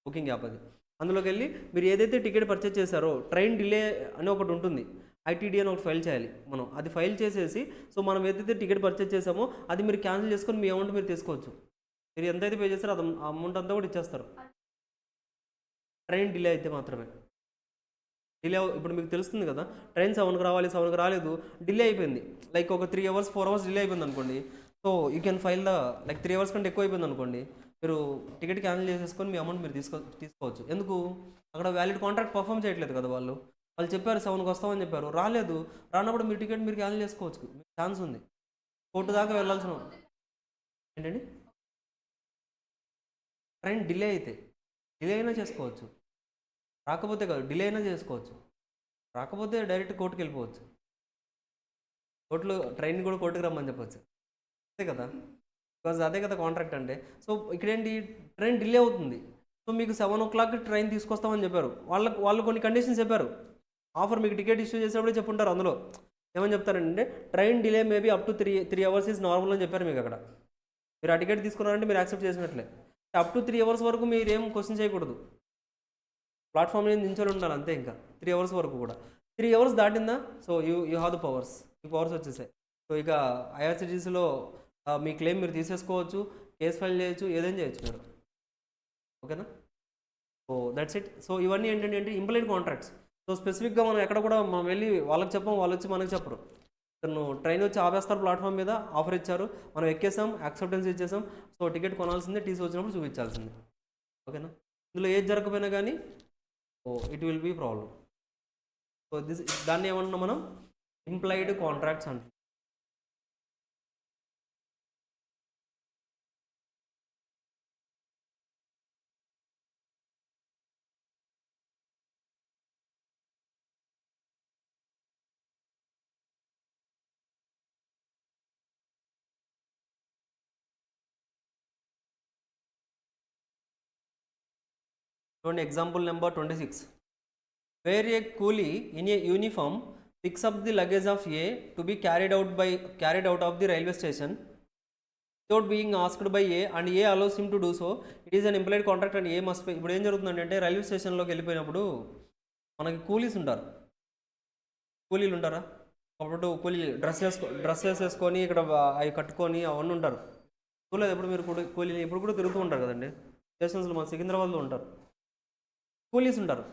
booking app అది. అందులోకి వెళ్ళి మీరు ఏదైతే టికెట్ పర్చేజ్ చేశారో ట్రైన్ డిలే అని ఒకటి ఉంటుంది, ఐటీడీ అని ఒకటి ఫైల్ చేయాలి మనం. అది ఫైల్ చేసేసి సో మనం ఏదైతే టికెట్ పర్చేజ్ చేసామో అది మీరు క్యాన్సిల్ చేసుకొని మీ అమౌంట్ మీరు తీసుకోవచ్చు. మీరు ఎంతైతే పే చేస్తారో అది అమౌంట్ అంతా కూడా ఇచ్చేస్తారు. ట్రైన్ డిలే అయితే మాత్రమే. ఇప్పుడు మీకు తెలుస్తుంది కదా, ట్రైన్ 7కి రావాలి, 7కి రాలేదు, డిలే అయిపోయింది, లైక్ ఒక 3 hours 4 hours డిలే అయిపోయింది అనుకోండి. So you can file like 3 hours కంటే ఎక్కువ అయిపోయింది అనుకోండి, మీరు టికెట్ క్యాన్సిల్ చేసేసుకొని మీ అమౌంట్ మీరు తీసుకోవచ్చు. ఎందుకు? అక్కడ వ్యాలిడ్ కాంట్రాక్ట్ పర్ఫామ్ చేయట్లేదు కదా వాళ్ళు. వాళ్ళు చెప్పారు 7కి వస్తామని చెప్పారు, రాలేదు. రానప్పుడు మీ టికెట్ మీరు క్యాన్సిల్ చేసుకోవచ్చు, మీకు ఛాన్స్ ఉంది. కోర్టు దాకా వెళ్ళాల్సిన ఏంటండి, ట్రైన్ డిలే అయితే డిలే అయినా చేసుకోవచ్చు, రాకపోతే కాదు, డిలే అయినా చేసుకోవచ్చు. రాకపోతే డైరెక్ట్ కోర్టుకి వెళ్ళిపోవచ్చు. కోర్టులో ట్రైన్ కూడా కోర్టుకి రమ్మని చెప్పొచ్చు, అంతే కదా, బికాజ్ అదే కదా కాంట్రాక్ట్ అంటే. సో ఇక్కడేంటి, ట్రైన్ డిలే అవుతుంది. సో మీకు 7 o'clock ట్రైన్ తీసుకొస్తామని చెప్పారు, వాళ్ళు కొన్ని కండిషన్స్ చెప్పారు. ఆఫర్ మీకు టికెట్ ఇష్యూ చేసేటప్పుడే చెప్పుంటారు. అందులో ఏమని చెప్తారంటే train delay maybe up to 3 hours is normal అని చెప్పారు మీకు అక్కడ. మీరు ఆ టికెట్ తీసుకున్నారంటే మీరు యాక్సెప్ట్ చేసినట్లే. అప్ టు 3 hours వరకు మీరు ఏం క్వశ్చన్ చేయకూడదు, ప్లాట్ఫామ్ మీద నించొని ఉండాలి అంతే. ఇంకా 3 hours వరకు కూడా, 3 hours దాటిందా, so you have the powers, ఈ పవర్స్ వచ్చేసాయి. సో ఇక ఐఆర్సిటీసీలో మీ క్లెయిమ్ మీరు తీసేసుకోవచ్చు, కేసు ఫైల్ చేయొచ్చు, ఏదైనా చేయొచ్చు మీరు. ఓకేనా, సో దట్స్ ఇట్. సో ఇవన్నీ ఏంటంటే ఇంప్లాయిడ్ కాంట్రాక్ట్స్. సో స్పెసిఫిక్గా మనం ఎక్కడ కూడా మనం వెళ్ళి వాళ్ళకి చెప్పం, వాళ్ళు వచ్చి మనకి చెప్పరు. తను ట్రైన్ వచ్చి ఆపేస్తారు ప్లాట్ఫామ్ మీద, ఆఫర్ ఇచ్చారు, మనం ఎక్కేసాం, యాక్సెప్టెన్స్ ఇచ్చేసాం. సో టికెట్ కొనాల్సిందే, టీసీ వచ్చినప్పుడు చూపించాల్సిందే. ఓకేనా, ఇందులో ఏది జరగకపోయినా కానీ it will be problem. So దాన్ని ఏమన్నా మనం ఇంప్లాయిడ్ కాంట్రాక్ట్స్ అంటాం. చూడండి ఎగ్జాంపుల్ నెంబర్ 26. వేర్ ఏ కూలీ in a uniform picks up the luggage of A to be carried out of the railway station without being asked by A and A allows him to do so, it is an implied contract and A must pay. ఇప్పుడు ఏం జరుగుతుందంటే రైల్వే స్టేషన్లోకి వెళ్ళిపోయినప్పుడు మనకి కూలీస్ ఉంటారు, కూలీలు ఉంటారా, అప్పుడు కూలీ డ్రెస్ వేసుకొని ఇక్కడ అవి కట్టుకొని అవన్నీ ఉంటారు. చూడలేదు ఎప్పుడు మీరు కూలీలు ఇప్పుడు కూడా తిరుగుతూ ఉంటారు కదండి స్టేషన్స్లో, మన సికింద్రాబాద్లో ఉంటారు, కూలీస్ ఉంటారు.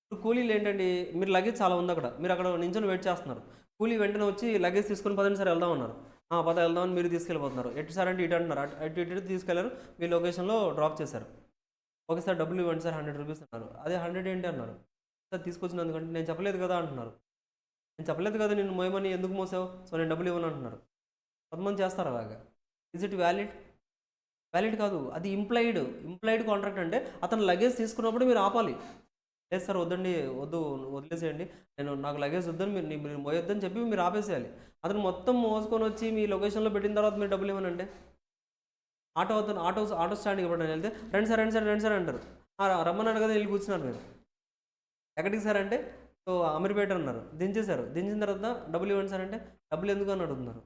ఇప్పుడు కూలీలు ఏంటండి, మీరు లగేజ్ చాలా ఉంది అక్కడ, మీరు అక్కడ నించొని వెయిట్ చేస్తున్నారు, కూలీ వెంటనే వచ్చి లగేజ్ తీసుకొని పదండి సార్ వెళ్దాం అన్నారు. పద వెళ్దామని మీరు తీసుకెళ్ళిపోతున్నారు. ఎటు సార్ అంటే ఇటు అంటున్నారు, ఇటు తీసుకెళ్లారు, మీ లొకేషన్లో డ్రాప్ చేశారు. ఓకే సార్ డబ్బులు ఇవ్వండి సార్ 100 రూపీస్ అన్నారు. అదే 100 ఏంటి అన్నారు, సార్ తీసుకొచ్చినందుకంటే నేను చెప్పలేదు కదా అంటున్నారు. నేను చెప్పలేదు కదా నేను మోయమని, ఎందుకు మోసావు, సో నేను డబ్బులు ఇవ్వను అంటున్నారు. కొంతమంది చేస్తారు అలాగా. Is it valid? వ్యాలిడ్ కాదు, అది ఇంప్లాయిడ్ కాంట్రాక్ట్. అంటే అతను లగేజ్ తీసుకున్నప్పుడు మీరు ఆపాలి. లేదు సార్ వద్దండి, వదిలేసేయండి, నాకు లగేజ్ వద్దని మీరు మోయొద్దని చెప్పి మీరు ఆపేసేయాలి. అతను మొత్తం మోసుకొని వచ్చి మీ లొకేషన్లో పెట్టిన తర్వాత మీరు డబ్బులు ఇవ్వనంటే, ఆటో స్టాండ్కి ఇవ్వడం వెళ్తే రండి సార్ అంటారు. రమ్మన్నాడు కదా వెళ్ళి కూర్చున్నారు మీరు. ఎక్కడికి సార్ అంటే సో అమీర్పేట అన్నారు, దించిన తర్వాత డబ్బులు ఇవ్వండి సార్ అంటే డబ్బులు ఎందుకు అని అడుగుతున్నారు.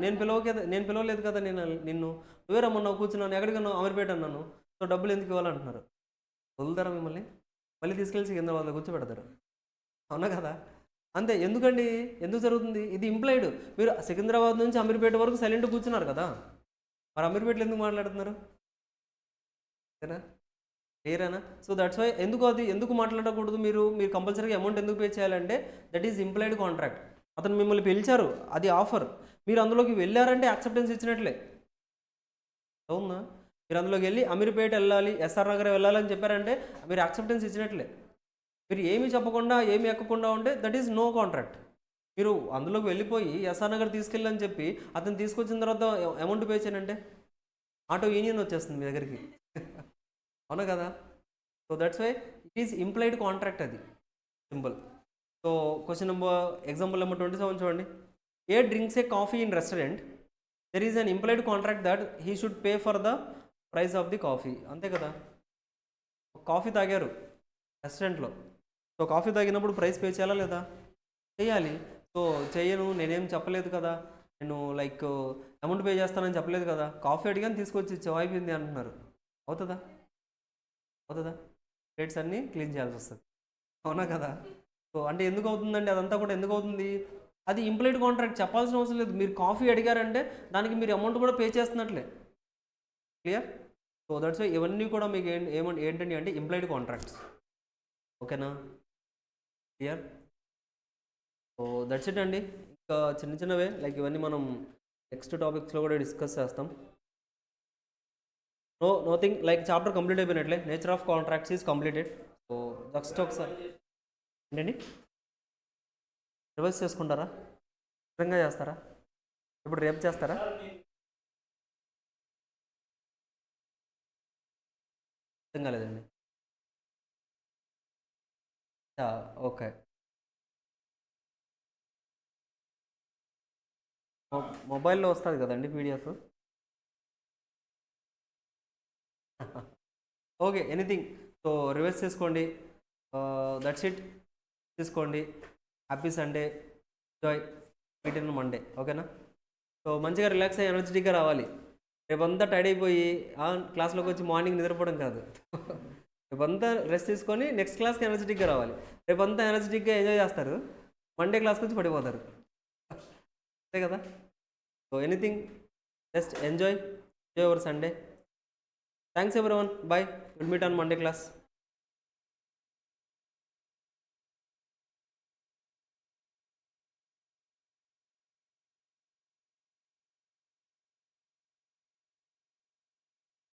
నేను పిలవలేదు కదా నిన్ను, నువ్వే రమ్మన్నావు, కూర్చున్నాను, ఎక్కడికన్నావు, అమీర్పేట అన్నాను, సో డబ్బులు ఎందుకు ఇవ్వాలంటున్నారు. వదులుతారా మిమ్మల్ని? మళ్ళీ తీసుకెళ్ళి సికింద్రాబాద్లో కూర్చోబెడతారు, అవునా కదా. అంతే. ఎందుకు జరుగుతుంది ఇది ఇంప్లాయిడ్. మీరు సికింద్రాబాద్ నుంచి అమీర్పేట వరకు సైలెంట్ కూర్చున్నారు కదా, మరి అమీర్పేటలో ఎందుకు మాట్లాడుతున్నారు, ఓకేనా, క్లియరేనా? సో దట్స్ వై ఎందుకు మాట్లాడకూడదు, మీరు కంపల్సరీగా అమౌంట్ ఎందుకు పే చేయాలంటే దట్ ఈజ్ ఇంప్లాయిడ్ కాంట్రాక్ట్. అతను మిమ్మల్ని పిలిచారు, అది ఆఫర్, మీరు అందులోకి వెళ్ళారంటే యాక్సెప్టెన్స్ ఇచ్చినట్లే, అవునా. మీరు అందులోకి వెళ్ళి అమీర్పేట వెళ్ళాలి, ఎస్ఆర్ నగర్ వెళ్ళాలని చెప్పారంటే మీరు యాక్సెప్టెన్స్ ఇచ్చినట్లే. మీరు ఏమీ చెప్పకుండా ఏమి ఎక్కకుండా ఉంటే దట్ ఈజ్ నో కాంట్రాక్ట్. మీరు అందులోకి వెళ్ళిపోయి ఎస్ఆర్ నగర్ తీసుకెళ్ళని చెప్పి అతను తీసుకొచ్చిన తర్వాత అమౌంట్ పే చేయనంటే ఆటో యూనియన్ వచ్చేస్తుంది మీ దగ్గరికి, అవునా కదా. So that's why it is implied contract, అది సింపుల్. సో ఎగ్జాంపుల్ నెంబర్ 27 చూడండి. A drinks a coffee in restaurant, there is an implied contract that he should pay for the price of the coffee. అంతే కదా, కాఫీ తాగారు రెస్టారెంట్లో, సో కాఫీ తాగినప్పుడు ప్రైస్ పే చేయాలా లేదా, చేయాలి. సో చేయను, నేనేం చెప్పలేదు కదా, నేను లైక్ అమౌంట్ పే చేస్తానని చెప్పలేదు కదా, కాఫీ అడిగాని తీసుకొచ్చి ఇచ్చావు అయిపోయింది అంటున్నారు, అవుతుందా రేట్స్ అన్నీ క్లీన్ చేయాల్సి వస్తుంది, అవునా కదా. సో అంటే ఎందుకు అవుతుందండి, అదంతా కూడా ఎందుకు అవుతుంది, అది ఇంప్లాయిడ్ కాంట్రాక్ట్, చెప్పాల్సిన అవసరం లేదు. మీరు కాఫీ అడిగారంటే దానికి మీరు అమౌంట్ కూడా పే చేస్తున్నట్లే, క్లియర్. సో దట్స్ వై ఇవన్నీ కూడా మీకు ఏంటండి అంటే ఇంప్లాయిడ్ కాంట్రాక్ట్స్, ఓకేనా, క్లియర్. సో దట్స్ ఇట్ అండి. ఇంకా చిన్నవే లైక్ ఇవన్నీ మనం నెక్స్ట్ టాపిక్స్లో కూడా డిస్కస్ చేస్తాం. నోథింగ్ లైక్ చాప్టర్ కంప్లీట్ అయిపోయినట్లే, nature of contracts is completed. So just ఒకసారి ఏంటండి రివర్స్ చేసుకుంటారా? నిజంగా చేస్తారా? ఇప్పుడు రేపు చేస్తారా? అర్థం కాలేదండి. ఓకే. మొబైల్లో వస్తుంది కదండి PDF. Okay, anything. So reverse చేసుకోండి. That's it. తీసుకోండి. Happy Sunday. Enjoy. Meet in Monday. ఓకేనా? సో మంచిగా రిలాక్స్ అయ్యి ఎనర్జెటిక్గా రావాలి. రేపంతా టైడ్ అయిపోయి క్లాస్లోకి వచ్చి మార్నింగ్ నిద్రపోవడం కాదు. రేపంతా రెస్ట్ తీసుకొని నెక్స్ట్ క్లాస్కి ఎనర్జెటిక్గా రావాలి. రేపంతా ఎనర్జెటిక్గా ఎంజాయ్ చేస్తారు, మండే క్లాస్కి వచ్చి పడిపోతారు. అంతే కదా? So anything, just enjoy your Sunday. Thanks everyone. Bye. Will meet on Monday class.